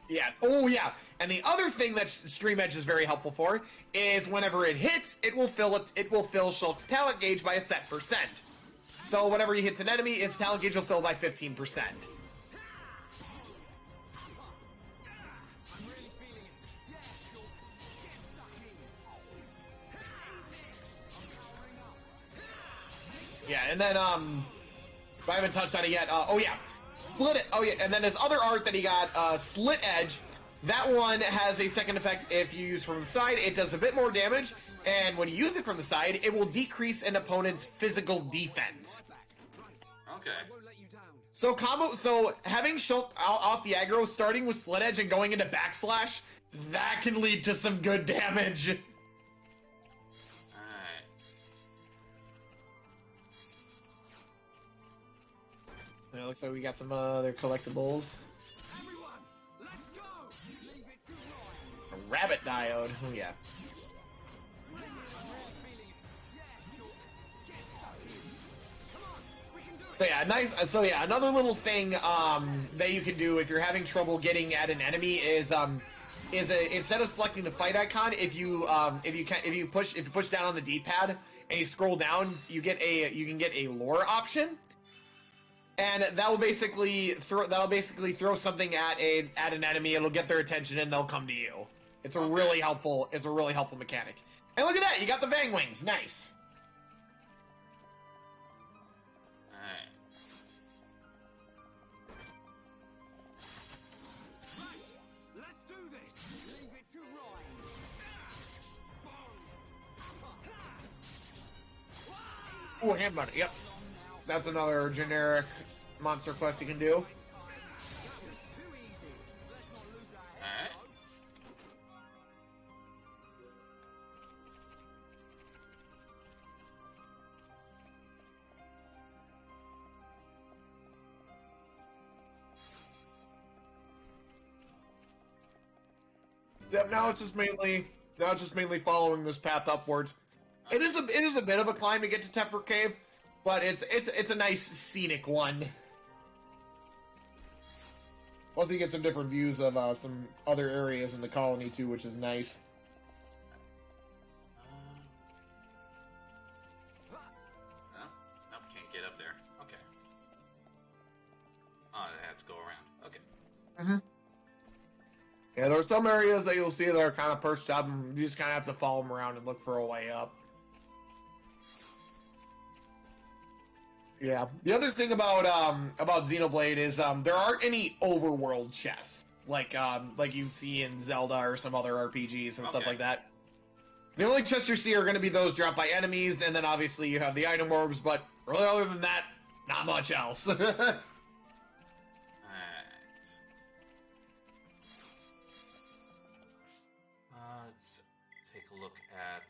Yeah. Oh, yeah. And the other thing that Stream Edge is very helpful for is whenever it hits, it will fill Shulk's talent gauge by a set percent. So whenever he hits an enemy, his talent gauge will fill by 15%. Yeah, and then I haven't touched on it yet. Oh yeah, Slit it. Oh yeah, and then his other art that he got, Slit Edge. That one has a second effect if you use from the side. It does a bit more damage, and when you use it from the side, it will decrease an opponent's physical defense. Okay. So having Shulk off the aggro, starting with Slit Edge and going into backslash, that can lead to some good damage. Alright. It looks like we got some other collectibles. A rabbit diode. Oh yeah. So yeah, nice. So yeah, another little thing that you can do if you're having trouble getting at an enemy is instead of selecting the fight icon, if you push down on the D-pad and you scroll down, you can get a lore option, and that'll basically throw something at an enemy. It'll get their attention and they'll come to you. It's a really helpful mechanic. And look at that, you got the Vang Wings. Nice. Oh, hand money. Yep. That's another generic monster quest you can do. Alright. Yep, now it's just mainly following this path upwards. It is a bit of a climb to get to Teffer Cave, but it's a nice scenic one. Also, you get some different views of some other areas in the colony too, which is nice. Nope, can't get up there. Okay. Oh, I have to go around. Okay. Mm-hmm. Yeah, there are some areas that you'll see that are kind of perched up, and you just kind of have to follow them around and look for a way up. Yeah. The other thing about Xenoblade is there aren't any overworld chests like you see in Zelda or some other RPGs and stuff like that. The only chests you see are going to be those dropped by enemies, and then obviously you have the Item Orbs, but really other than that, not much else. Alright. Let's take a look at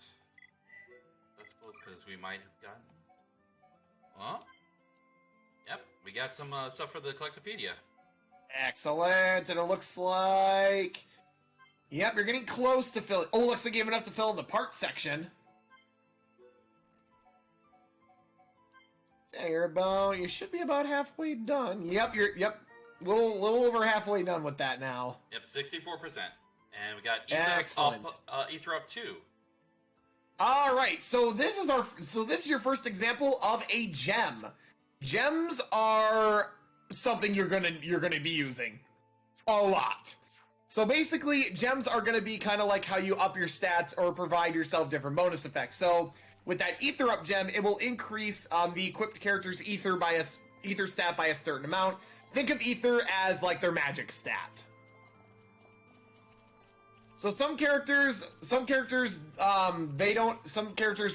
collectibles, because we might have gotten... Well, yep, we got some stuff for the Collectopedia. Excellent, and it looks like... Yep, you're getting close to filling... Oh, looks like you have enough to fill in the parts section. Yeah, you should be about halfway done. Yep, little over halfway done with that now. Yep, 64%. And we got Excellent. Ether up 2. All right, so this is your first example of a gem. Gems are something you're gonna be using a lot. So basically, gems are gonna be kind of like how you up your stats or provide yourself different bonus effects. So with that Ether up gem, it will increase the equipped character's Ether stat by a certain amount. Think of Ether as like their magic stat. So some characters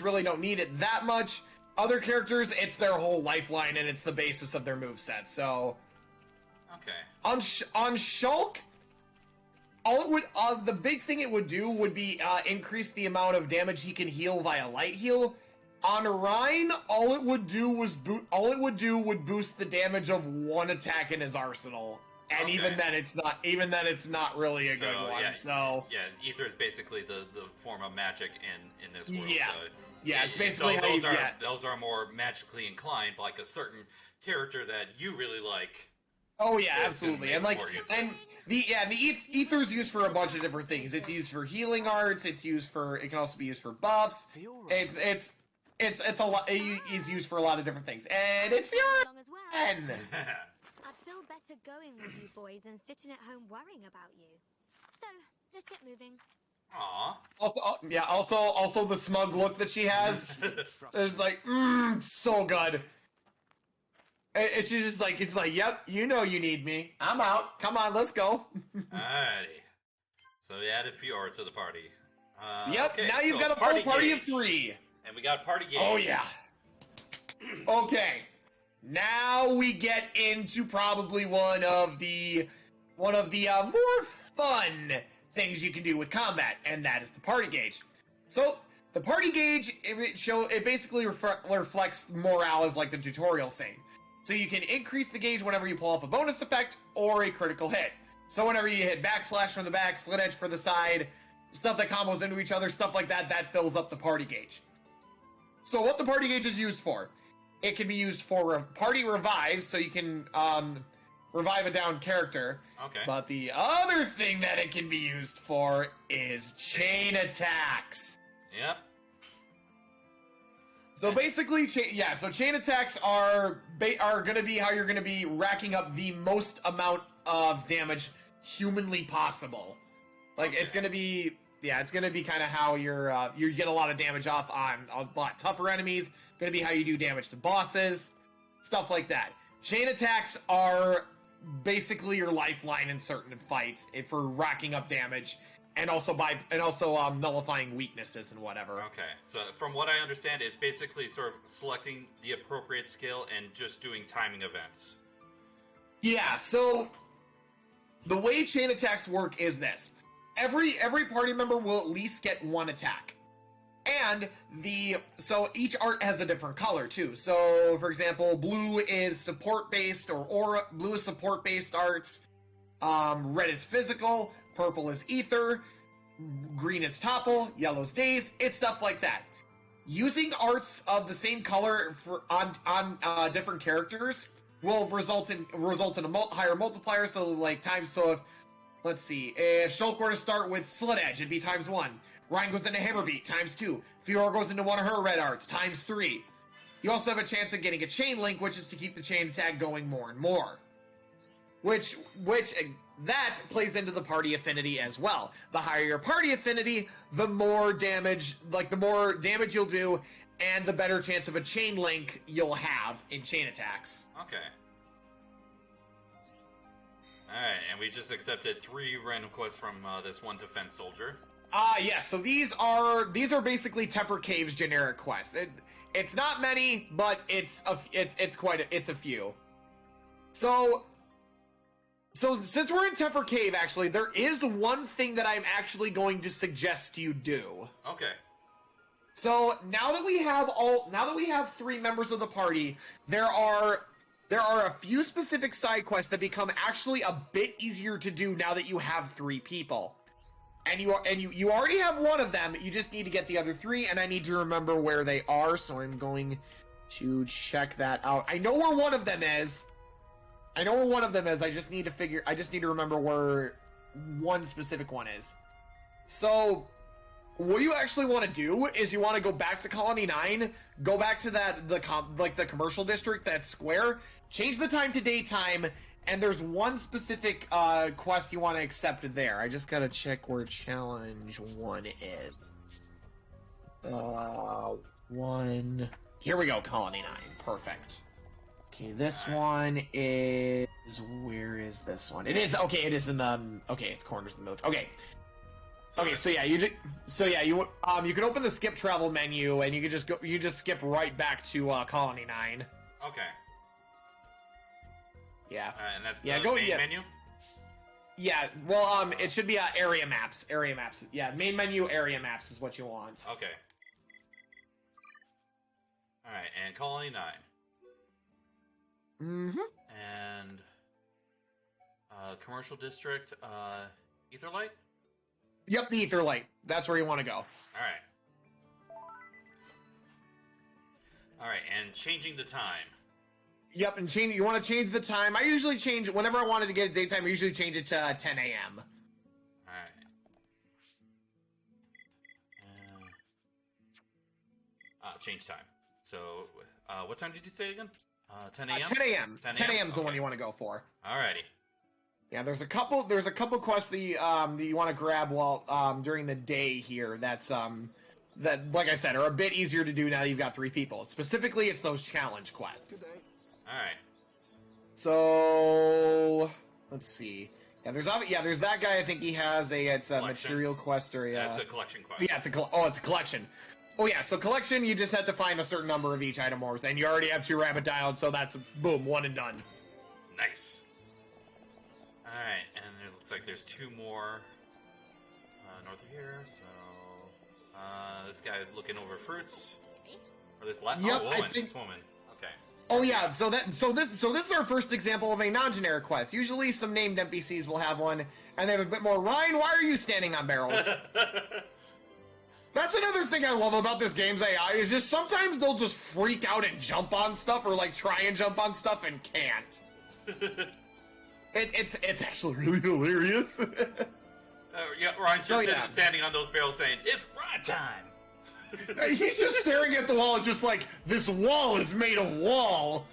really don't need it that much. Other characters, it's their whole lifeline and it's the basis of their moveset. So, okay. On Shulk, the big thing it would do would be increase the amount of damage he can heal via light heal. On Rhine, all it would do would boost the damage of one attack in his arsenal. And okay. even then, it's not really a good one. So Ether is basically the form of magic in this world. Yeah, so it's basically how you get. Those are more magically inclined, like a certain character that you really like. Oh yeah, absolutely, and the Ether's used for a bunch of different things. It's used for healing arts. It can also be used for buffs. It's a lot. It's used for a lot of different things, and it's Fiora. I'd feel better going with you boys than sitting at home worrying about you. So, let's get moving. Aww. Also the smug look that she has. It's like, so good. And she's just like, it's like, yep, you know you need me. I'm out. Come on, let's go. Alrighty. So we added Fiora to the party. Yep, okay, now you've got a full party of 3. And we got party gauge. Oh yeah. Okay. Now we get into probably one of the more fun things you can do with combat, and that is the party gauge. So the party gauge, it basically reflects morale as like the tutorial saying. So you can increase the gauge whenever you pull off a bonus effect or a critical hit. So whenever you hit backslash from the back, slit edge for the side, stuff that combos into each other, stuff like that, that fills up the party gauge. So what the party gauge is used for? It can be used for party revives, so you can revive a down character. Okay. But the other thing that it can be used for is chain attacks. Yep. So basically, chain attacks are going to be how you're going to be racking up the most amount of damage humanly possible. Like, okay. It's going to be kind of how you get a lot of damage off on a lot tougher enemies. Going to be how you do damage to bosses, stuff like that. Chain attacks are basically your lifeline in certain fights for racking up damage, and also nullifying weaknesses and whatever. Okay, so from what I understand, it's basically sort of selecting the appropriate skill and just doing timing events. Yeah. So the way chain attacks work is this: every party member will at least get one attack. And so each art has a different color too. So for example, blue is support based or aura. Blue is support based arts. Red is physical. Purple is ether. Green is topple. Yellow is daze. It's stuff like that. Using arts of the same color on different characters will result in a higher multiplier. So like times. So let's see, if Shulk were to start with slit edge, it'd be ×1. Ryan goes into Hammerbeat, ×2. Fiora goes into one of her red arts, ×3. You also have a chance of getting a chain link, which is to keep the chain attack going more and more. Which that plays into the party affinity as well. The higher your party affinity, the more damage you'll do, and the better chance of a chain link you'll have in chain attacks. Okay. Alright, and we just accepted 3 random quests from this one defense soldier. Yes. So these are basically Teffer Cave's generic quests. It's not many, but it's a few. So since we're in Teffer Cave, actually, there is one thing that I'm actually going to suggest you do. Okay. So now that we have 3 members of the party, there are a few specific side quests that become actually a bit easier to do now that you have 3 people. And you already have one of them. You just need to get the other 3, and I need to remember where they are. So I'm going to check that out. I know where one of them is. I just need to remember where one specific one is. So, what you actually want to do is you want to go back to Colony 9, go back to the commercial district, that square, change the time to daytime, and there's one specific quest you want to accept there. I just gotta check where challenge 1 is. 1. Here we go, Colony 9. Perfect. Okay, this one is... Where is this one? It is... Okay, it is in the... Okay, it's corners of the military. Okay. Okay, so yeah, you can open the skip travel menu and you can just go. You just skip right back to Colony 9. Okay. Yeah. And that's the main menu. Yeah. Well, it should be area maps. Area maps. Yeah, main menu area maps is what you want. Okay. All right, and Colony 9. Mm-hmm. And commercial district, Etherlight. Yep, the Etherlight. That's where you want to go. All right, and changing the time. Yep, and you want to change the time. I usually change, whenever I wanted to get a daytime, I usually change it to 10 a.m. All right. Change time. So, what time did you say again? 10 a.m.? 10 a.m. 10 a.m. is the one you want to go for. Alrighty. Yeah, there's a couple quests that you want to grab while during the day here. That like I said are a bit easier to do now that you've got 3 people. Specifically, it's those challenge quests. All right. So let's see. Yeah, there's that guy. I think he has a material quest or yeah, it's a collection quest. Yeah, it's a collection. Oh yeah, so collection. You just have to find a certain number of each item orbs, and you already have 2 rabbit dialed, so that's boom, 1 and done. Nice. Alright, and it looks like there's 2 more north of here, so this guy looking over fruits. Or this last yep, woman. I think... This woman. Okay. Oh yeah, so this is our first example of a non-generic quest. Usually some named NPCs will have one, and they have a bit more. Ryan, why are you standing on barrels? That's another thing I love about this game's AI, is just sometimes they'll just freak out and jump on stuff, or like try and jump on stuff and can't. It's actually really hilarious. Yeah, Ryan's just standing on those barrels saying, "It's fry time." He's just staring at the wall, just like, this wall is made of wall.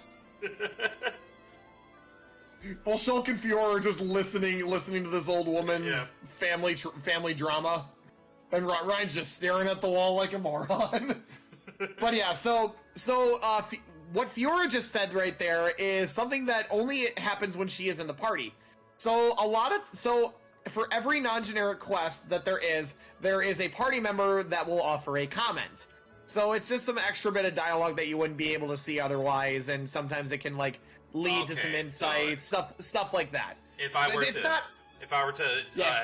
While Shulk and Fiora are just listening to this old woman's family drama. And Ryan's just staring at the wall like a moron. But yeah, so what Fiora just said right there is something that only happens when she is in the party. So for every non-generic quest that there is a party member that will offer a comment. So it's just some extra bit of dialogue that you wouldn't be able to see otherwise, and sometimes it can like lead to some insights, stuff like that. If I were to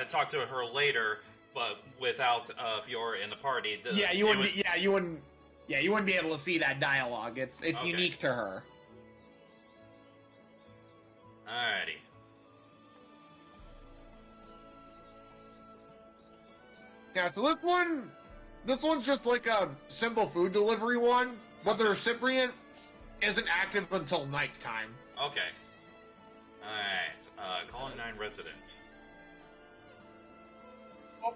talk to her later, but without Fiora in the party, you wouldn't be able to see that dialogue. It's unique to her. Alrighty. Yeah, so this one's just like a simple food delivery one, but the recipient isn't active until nighttime. Okay. Alright, Colony 9 resident. Oh,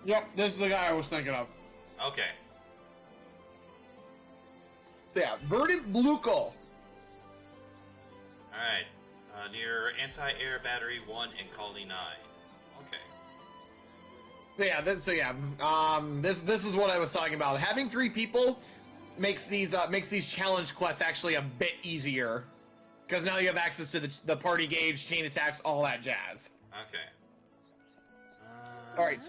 yep, this is the guy I was thinking of. Okay. So yeah, Verdant Blukel. Alright, near Anti-Air Battery 1 and Colony 9. Okay. This is what I was talking about. Having 3 people makes these challenge quests actually a bit easier, because now you have access to the party gauge, chain attacks, all that jazz. Okay. All right,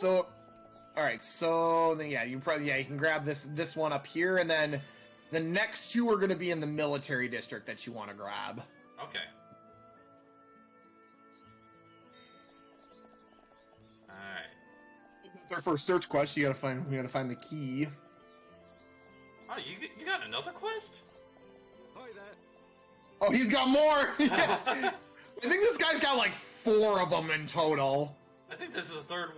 so then you can grab this one up here, and then the next 2 are going to be in the military district that you want to grab. Okay. It's our first search quest. We gotta find the key. Oh, you got another quest? Hi there. Oh, he's got more. I think this guy's got like 4 of them in total. I think this is the third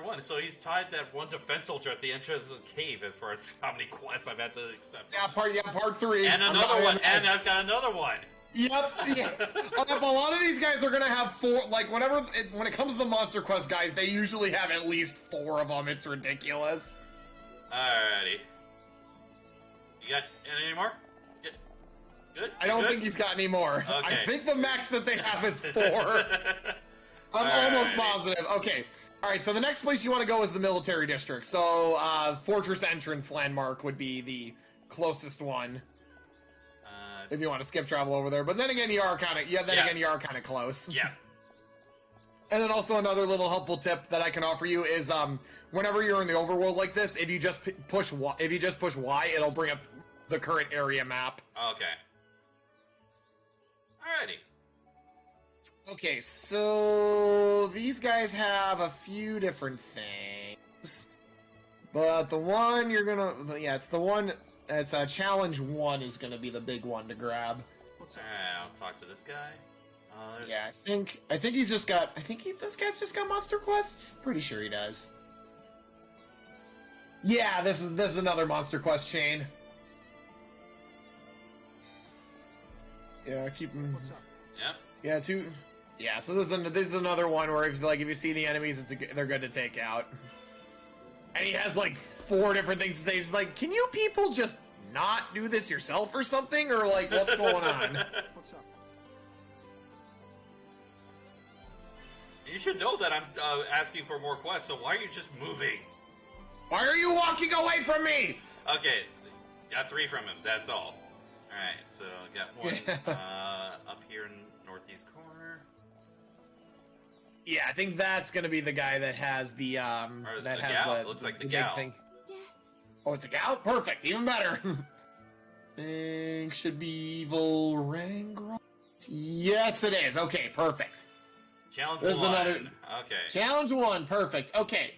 one. So he's tied that one defense soldier at the entrance of the cave as far as how many quests I've had to accept. Yeah, part 3. And another one. And I've got another one. Yep, yeah. A lot of these guys are gonna have four, like, when it comes to the Monster Quest guys, they usually have at least 4 of them. It's ridiculous. Alrighty. You got any more? Good? I don't think he's got any more. Okay. I think the max that they have is 4. I'm almost positive. Okay. Alright, so the next place you want to go is the military district. So, Fortress Entrance Landmark would be the closest one. If you want to skip travel over there. But then again, you are kind of, again, you are kind of close. Yeah. And then also another little helpful tip that I can offer you is, whenever you're in the overworld like this, if you just push Y, it'll bring up the current area map. Okay. Alrighty. Okay, so these guys have a few different things, but the one you're gonna, it's the one. It's challenge 1 is gonna be the big one to grab. Alright, I'll talk to this guy. Yeah, I think he's just got. This guy's just got monster quests. Pretty sure he does. Yeah, this is another monster quest chain. Yeah, keep him. What's up? Yeah, two. Yeah, so this is another one where if you see the enemies, they're good to take out. And he has like 4 different things to say. He's like, can you people just not do this yourself or something? Or like, what's going on? What's up? You should know that I'm asking for more quests, so why are you just moving? Why are you walking away from me? Okay, got 3 from him, that's all. Alright, so got one up here in northeast corner. Yeah, I think that's gonna be the guy that has the looks like the gal. Thing. Yes. Oh, it's a gal? Perfect, even better. Think should be evil Rangrot. Yes, it is. Okay, perfect. Challenge This is 1. another Okay. Challenge 1, perfect. Okay.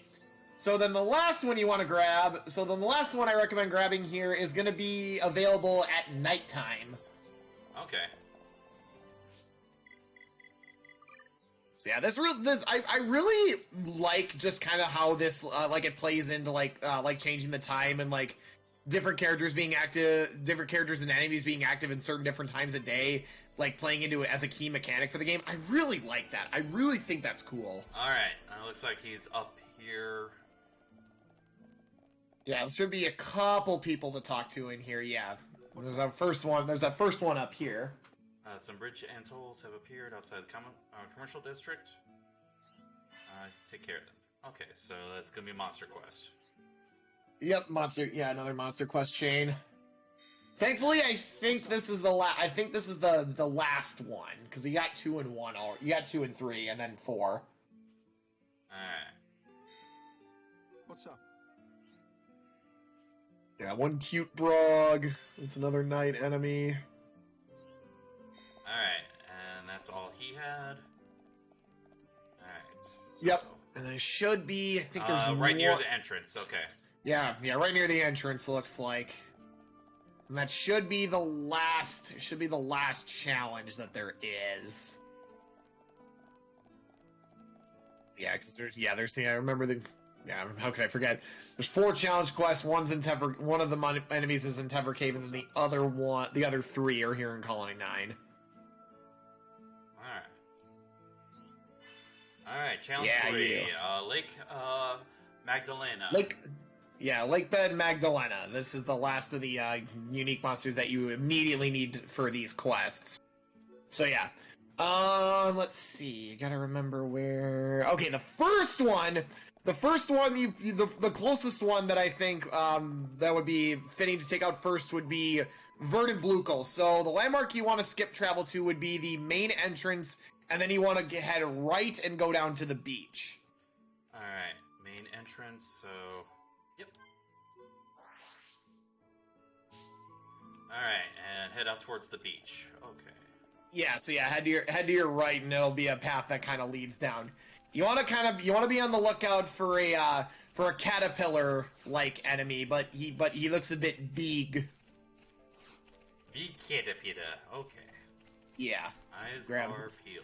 So then the last one you want to grab, the last one I recommend grabbing here is going to be available at nighttime. Okay. So yeah, I really like just kind of how this like it plays into like changing the time and like different characters being active, different characters and enemies being active in certain different times a day, like playing into it as a key mechanic for the game. I really like that. I really think that's cool. All right. Looks like he's up here. Yeah, there should be a couple people to talk to in here. Yeah, there's that first one. There's that first one up here. Some bridge and tolls have appeared outside the commercial district. Take care of them. Okay, so that's gonna be a monster quest. Yep, monster. Yeah, another monster quest chain. Thankfully, I think this is the last. I think this is the last one because you got 2 and 1. You got 2 and 3, and then 4. All right. What's up? Yeah, one cute brog. It's another night enemy. Alright, and that's all he had. Alright. Yep, and there should be, I think there's right near the entrance, okay. Yeah, right near the entrance, looks like. And that should be the last challenge that there is. Yeah, because I remember how could I forget? There's 4 challenge quests. One of the enemies is in Tever Cave, and then the other 3 are here in Colony 9. Alright, challenge 3. Lake Magdalena. Lake Bed Magdalena. This is the last of the unique monsters that you immediately need for these quests. So yeah. Let's see. You gotta remember where. Okay, the first one, the closest one that I think that would be fitting to take out first would be Verdant Blukel. So the landmark you want to skip travel to would be the main entrance, and then you want to head right and go down to the beach. Alright, main entrance, so... Yep. Alright, and head out towards the beach. Okay. Yeah, so yeah, head to your right, and it'll be a path that kind of leads down. You want to be on the lookout for a caterpillar-like enemy, but he looks a bit big. Big caterpillar. Okay. Yeah. Eyes are peeled.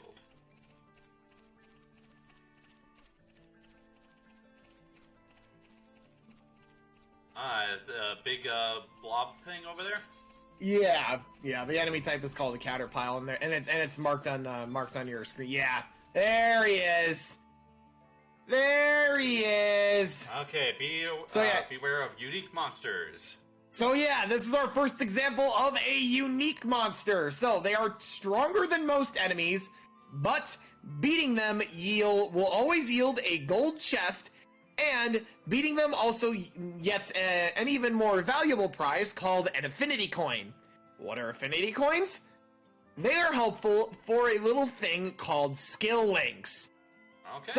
The big blob thing over there? Yeah, the enemy type is called a Caterpillar, and it's marked on your screen. Yeah, there he is. There he is. Okay, beware of unique monsters. So yeah, this is our first example of a unique monster. So they are stronger than most enemies, but beating them will always yield a gold chest, and beating them also gets an even more valuable prize called an Affinity Coin. What are Affinity Coins? They are helpful for a little thing called skill links. Okay.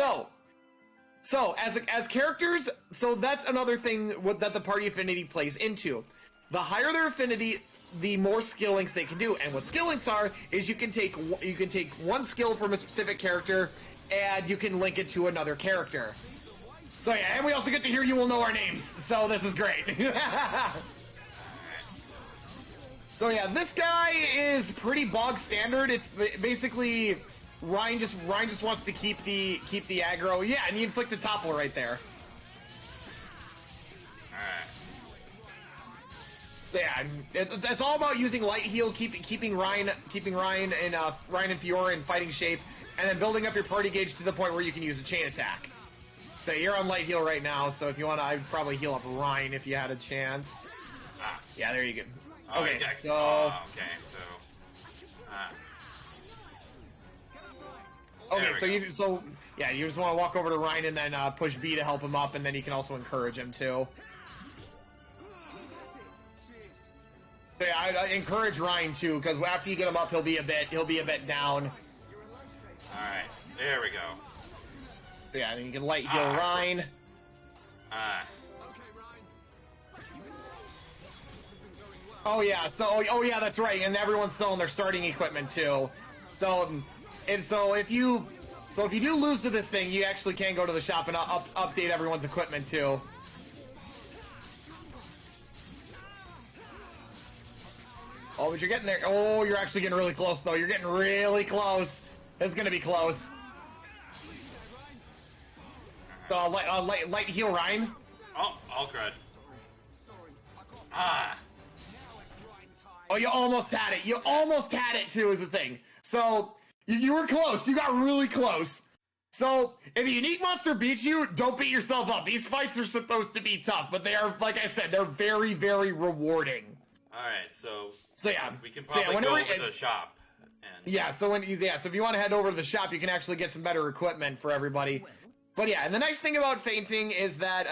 So as characters, so that's another thing that the party affinity plays into. The higher their affinity, the more skill links they can do. And what skill links are is you can take one skill from a specific character and you can link it to another character. So yeah, and we also get to hear you will know our names. So this is great. So yeah, this guy is pretty bog standard. It's basically Ryan just wants to keep the aggro. Yeah, and you inflict a topple right there. Alright. So yeah, it's all about using light heal, keeping Ryan and Fiora in fighting shape, and then building up your party gauge to the point where you can use a chain attack. So you're on light heal right now, so if you want to, I'd probably heal up Ryan if you had a chance. Yeah, there you go. Okay, so... Okay, so you just want to walk over to Ryan and then push B to help him up, and then you can also encourage him too. So yeah, I encourage Ryan too, because after you get him up, he'll be a bit down. All right, there we go. So yeah, then you can light heal Ryan. Oh yeah, yeah, that's right, and everyone's selling their starting equipment too. So if you do lose to this thing, you actually can go to the shop and update everyone's equipment too. Oh, but you're getting there. Oh, you're actually getting really close though. You're getting really close. This is gonna be close. So light heal Ryan. Oh, all good. Oh, you almost had it. You almost had it too, is the thing. So you were close. You got really close. So if a unique monster beats you, don't beat yourself up. These fights are supposed to be tough, but they are, like I said, they're very, very rewarding. All right, so yeah, we can probably go over to the shop. So if you want to head over to the shop, you can actually get some better equipment for everybody. But yeah, and the nice thing about fainting is that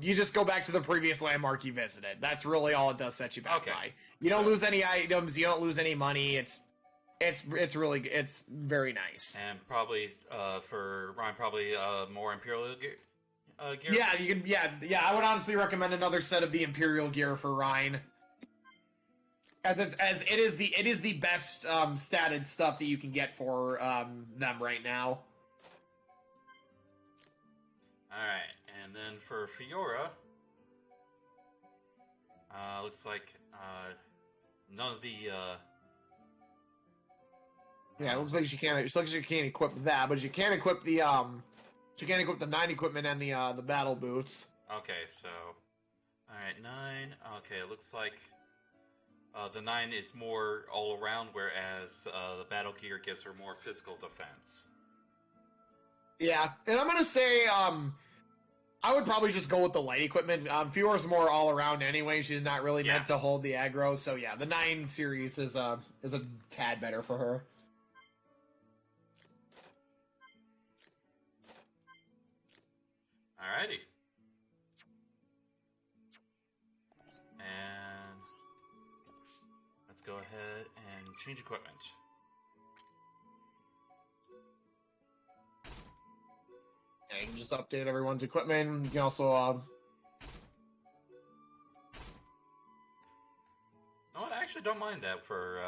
you just go back to the previous landmark you visited. That's really all it does set you back by. You don't lose any items, you don't lose any money. It's very nice. And probably for Ryan, probably more Imperial gear. Yeah, you can. Yeah. I would honestly recommend another set of the Imperial gear for Ryan, as it is the best statted stuff that you can get for them right now. Alright, and then for Fiora, looks like none of the... Yeah, it looks like she can't equip that, but she can equip the 9 equipment and the battle boots. Okay, so... Alright, 9. Okay, it looks like the 9 is more all around, whereas the battle gear gives her more physical defense. Yeah, and I'm gonna say, I would probably just go with the light equipment. Fiora's more all around anyway. She's not really meant to hold the aggro, so yeah, the 9 series is a tad better for her. Alrighty. And let's go ahead and change equipment. Yeah, you can just update everyone's equipment. You can also No, I actually don't mind that for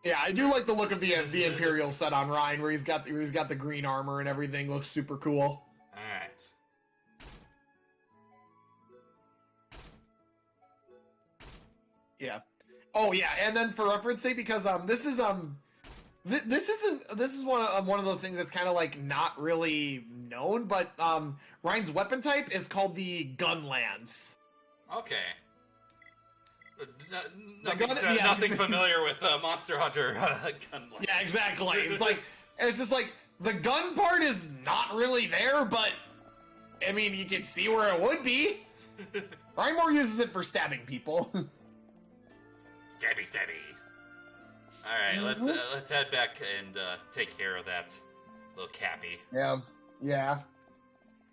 Yeah, I do like the look of the Imperial set on Ryan, where he's got the green armor and everything. Looks super cool. Alright. Yeah. Oh yeah, and then for reference sake, because this is one of those things that's kind of like not really known, but Ryan's weapon type is called the Gun Lance. Okay. Nothing familiar with Monster Hunter gun. Yeah, exactly. It's just like the gun part is not really there, but I mean, you can see where it would be. Rymore uses it for stabbing people. Stabby. All right, let's head back and take care of that little Cappy. Yeah.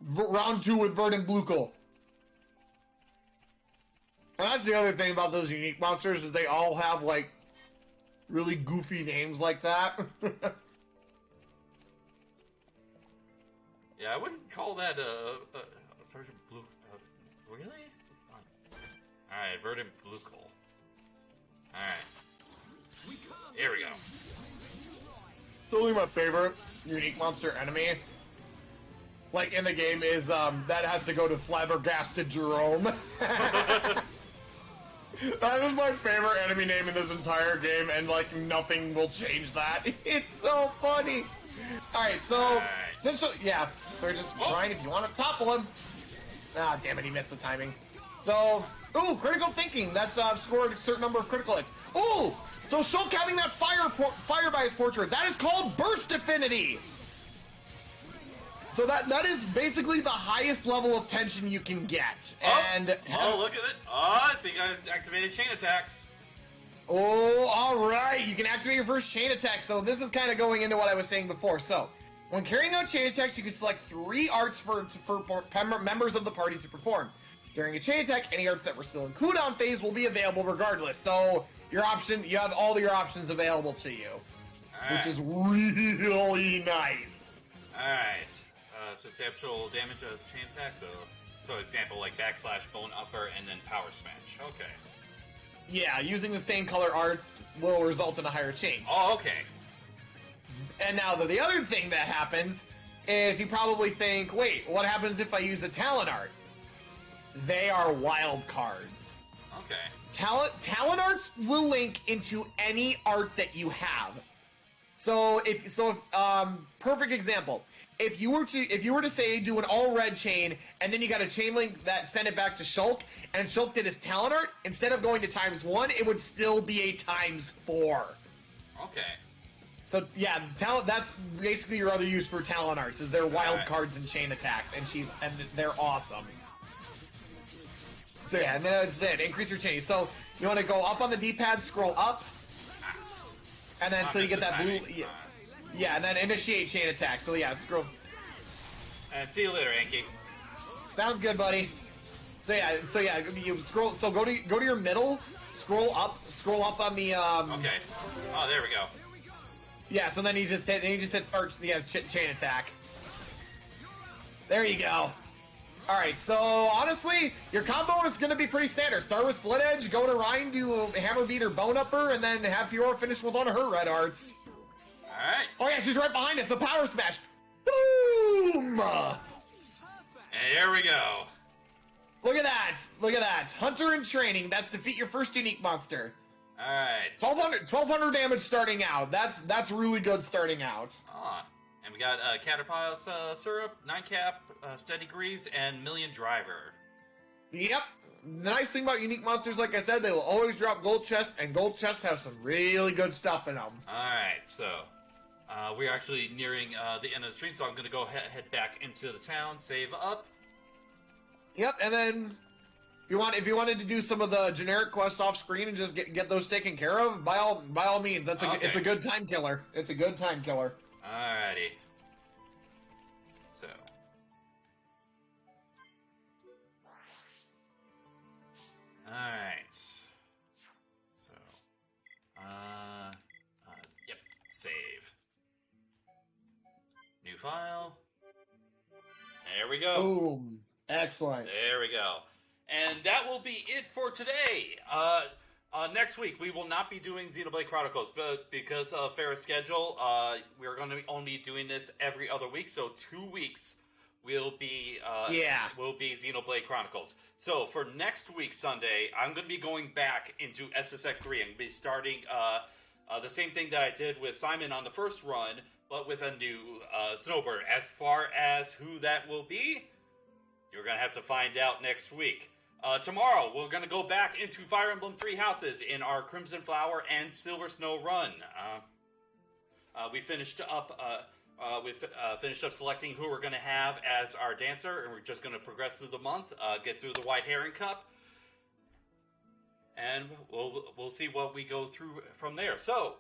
Round 2 with Verdant Blukel. And that's the other thing about those unique monsters is they all have like really goofy names like that. Yeah, I wouldn't call that a Sergeant Blue. Really? All right, Verdant Blukel. All right, here we go. Totally my favorite unique monster enemy, like in the game, is that has to go to Flabbergasted Jerome. That is my favorite enemy name in this entire game, and like nothing will change that. It's so funny. All right, so essentially, yeah. So just Ryan, if you want to topple him. Ah, damn it, he missed the timing. So, ooh, critical thinking. That's scored a certain number of critical hits. Ooh, so Shulk having that fire by his portrait. That is called Burst Affinity. So that is basically the highest level of tension you can get. And look at it. I think I activated chain attacks. Oh, all right. You can activate your first chain attack. So this is kind of going into what I was saying before. So when carrying out chain attacks, you can select 3 arts for members of the party to perform. During a chain attack, any arts that were still in cooldown phase will be available regardless. So you have all your options available to you, which is really nice. All right. Substantial damage of chain attack. So example like backslash, bone upper, and then power smash. Okay. Yeah, using the same color arts will result in a higher chain. Oh, okay. And now the other thing that happens is you probably think, wait, what happens if I use a talent art? They are wild cards. Okay. Talent arts will link into any art that you have. So perfect example. If you were to say do an all red chain and then you got a chain link that sent it back to Shulk and Shulk did his talent art, instead of going to ×1, it would still be a ×4. Okay. So yeah, that's basically your other use for talent arts is their wild cards and chain attacks, and they're awesome. So yeah, and then that's it. Increase your chain. So you want to go up on the D-pad, scroll up, and then so you get that blue. Yeah, and then initiate chain attack. So yeah, scroll. And see you later, Anki. Sounds good, buddy. So yeah, you scroll. So go to your middle. Scroll up on the. Okay. Oh, there we go. Yeah. So then you just hit start. Yeah, chain attack. There you go. All right. So honestly, your combo is going to be pretty standard. Start with Slit Edge, go to Rhine, do a Hammer Beat or Bone Upper, and then have Fiora finish with one of her red arts. Alright. Oh yeah, she's right behind us. A power smash. Boom! And here we go. Look at that. Hunter in training. That's defeat your first unique monster. Alright. 1200 damage starting out. That's really good starting out. And we got Caterpillar Syrup, 9-cap, Steady Greaves, and Million Driver. Yep. The nice thing about unique monsters, like I said, they will always drop gold chests, and gold chests have some really good stuff in them. Alright, so we're actually nearing the end of the stream, so I'm going to go head back into the town, save up. Yep, and then if you wanted to do some of the generic quests off screen and just get those taken care of, by all means, it's a good time killer. It's a good time killer. Alrighty. So. Alright. So. Yep. Save. New file. There we go. Boom. Excellent. There we go. And that will be it for today. Next week, we will not be doing Xenoblade Chronicles, but because of Farrah's schedule, we're going to be only doing this every other week, so 2 weeks will be Xenoblade Chronicles. So for next week, Sunday, I'm going to be going back into SSX3. I'm going to be starting the same thing that I did with Simon on the first run, but with a new snowbird. As far as who that will be, you're going to have to find out next week. Tomorrow, we're going to go back into Fire Emblem Three Houses in our Crimson Flower and Silver Snow run. We finished up selecting who we're going to have as our dancer, and we're just going to progress through the month, get through the White Heron Cup, and we'll see what we go through from there. So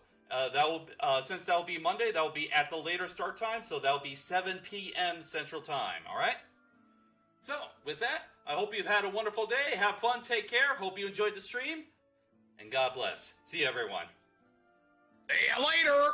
since that will be Monday, that will be at the later start time, so that will be 7 p.m. Central Time. All right. So with that, I hope you've had a wonderful day. Have fun. Take care. Hope you enjoyed the stream, and God bless. See you, everyone. See you later.